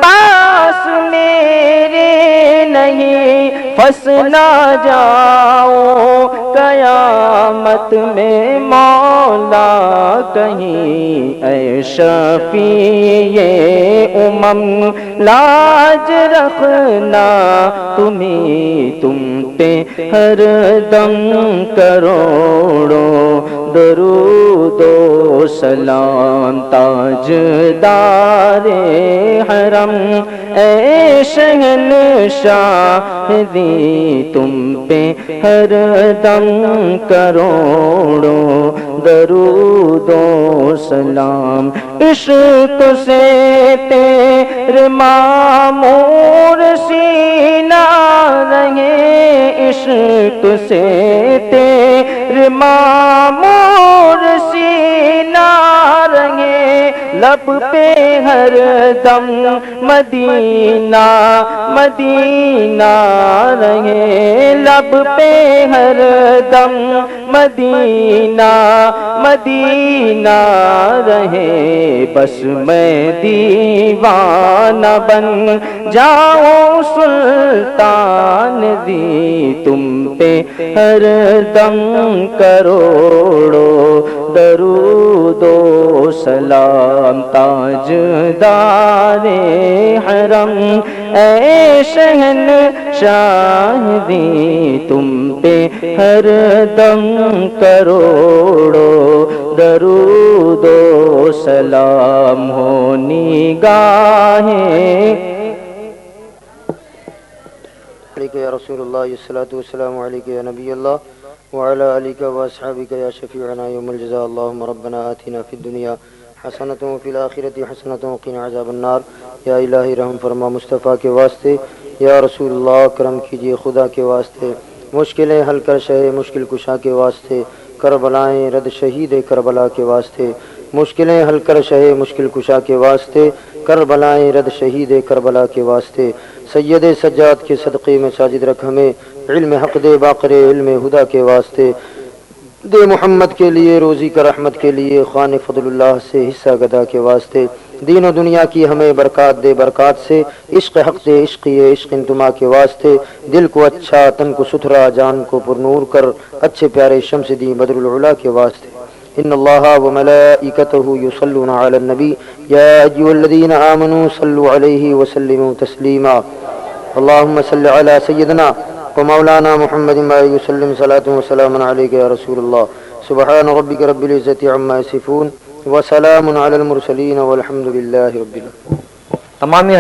S3: پاس میرے نہیں، پھنس نہ جاؤ قیامت میں مولا کہیں، اے شفیع امم لاج رکھنا تمہیں، تم پہ ہر دم کروڑوں درود و سلام، تاجدار حرم اے شہنشاہ دی تم پہ ہر دم کروڑوں درود و سلام، عشق سے تیرے معمور سینہ رہے، عشق سے تیرے معمور سینہ رہے، لب پہ ہر دم مدینہ مدینہ رہے، لب پہ ہر دم مدینہ مدینہ رہے، بس میں دیوانہ بن جاؤں سلطان دی تم پہ ہر دم کروڑوں درود و سلام، تاجدار حرم اے شہنشاہ دی تم پہ ہر دم کروڑوں درود و سلام، ہو نگاہیں
S1: علیک یا رسول اللہ الصلاۃ والسلام علیک یا نبی اللہ وعلی آلک واصحابک یا شفیعنا یوم الجزاء، اللہم ربنا آتنا فی الدنیا حسنۃ وفی الآخرۃ حسنۃ وقنا عذاب النار، یا الہی رحم فرما مصطفیٰ کے واسطے، یا رسول اللہ کرم کیجیے خدا کے واسطے، مشکلیں حل کر شہ مشکل کشا کے واسطے، کربلائیں رد شہید کربلا کے واسطے، مشکلیں حل کر شہ مشکل کشا کے واسطے، کربلائیں رد شہید کربلا کے واسطے، سید سجاد کے صدقے میں ساجد رکھ ہمیں، علم حق دے باقر علم ہدا کے واسطے، دے محمد کے لیے روزی کا رحمت کے لیے، خوان فضل اللہ سے حصہ گدا کے واسطے، دین و دنیا کی ہمیں برکات دے برکات سے، عشق حق دے عشقی عشق انتما کے واسطے، دل کو اچھا تن کو ستھرا جان کو پر نور کر، اچھے پیارے شمس دی بدر العلا کے واسطے، ان اللہ وملائکتہ یصلون علی النبی یا ایھا الذین آمنوا صلوا علیہ وسلموا تسلیما، اللہم صل علی سیدنا ومولانا محمد وسلم صلاۃ وسلام علیک یا رسول اللہ، سبحان ربک رب العزۃ عما یصفون وسلام علی المرسلین والحمد للہ رب العالمین۔
S3: تمام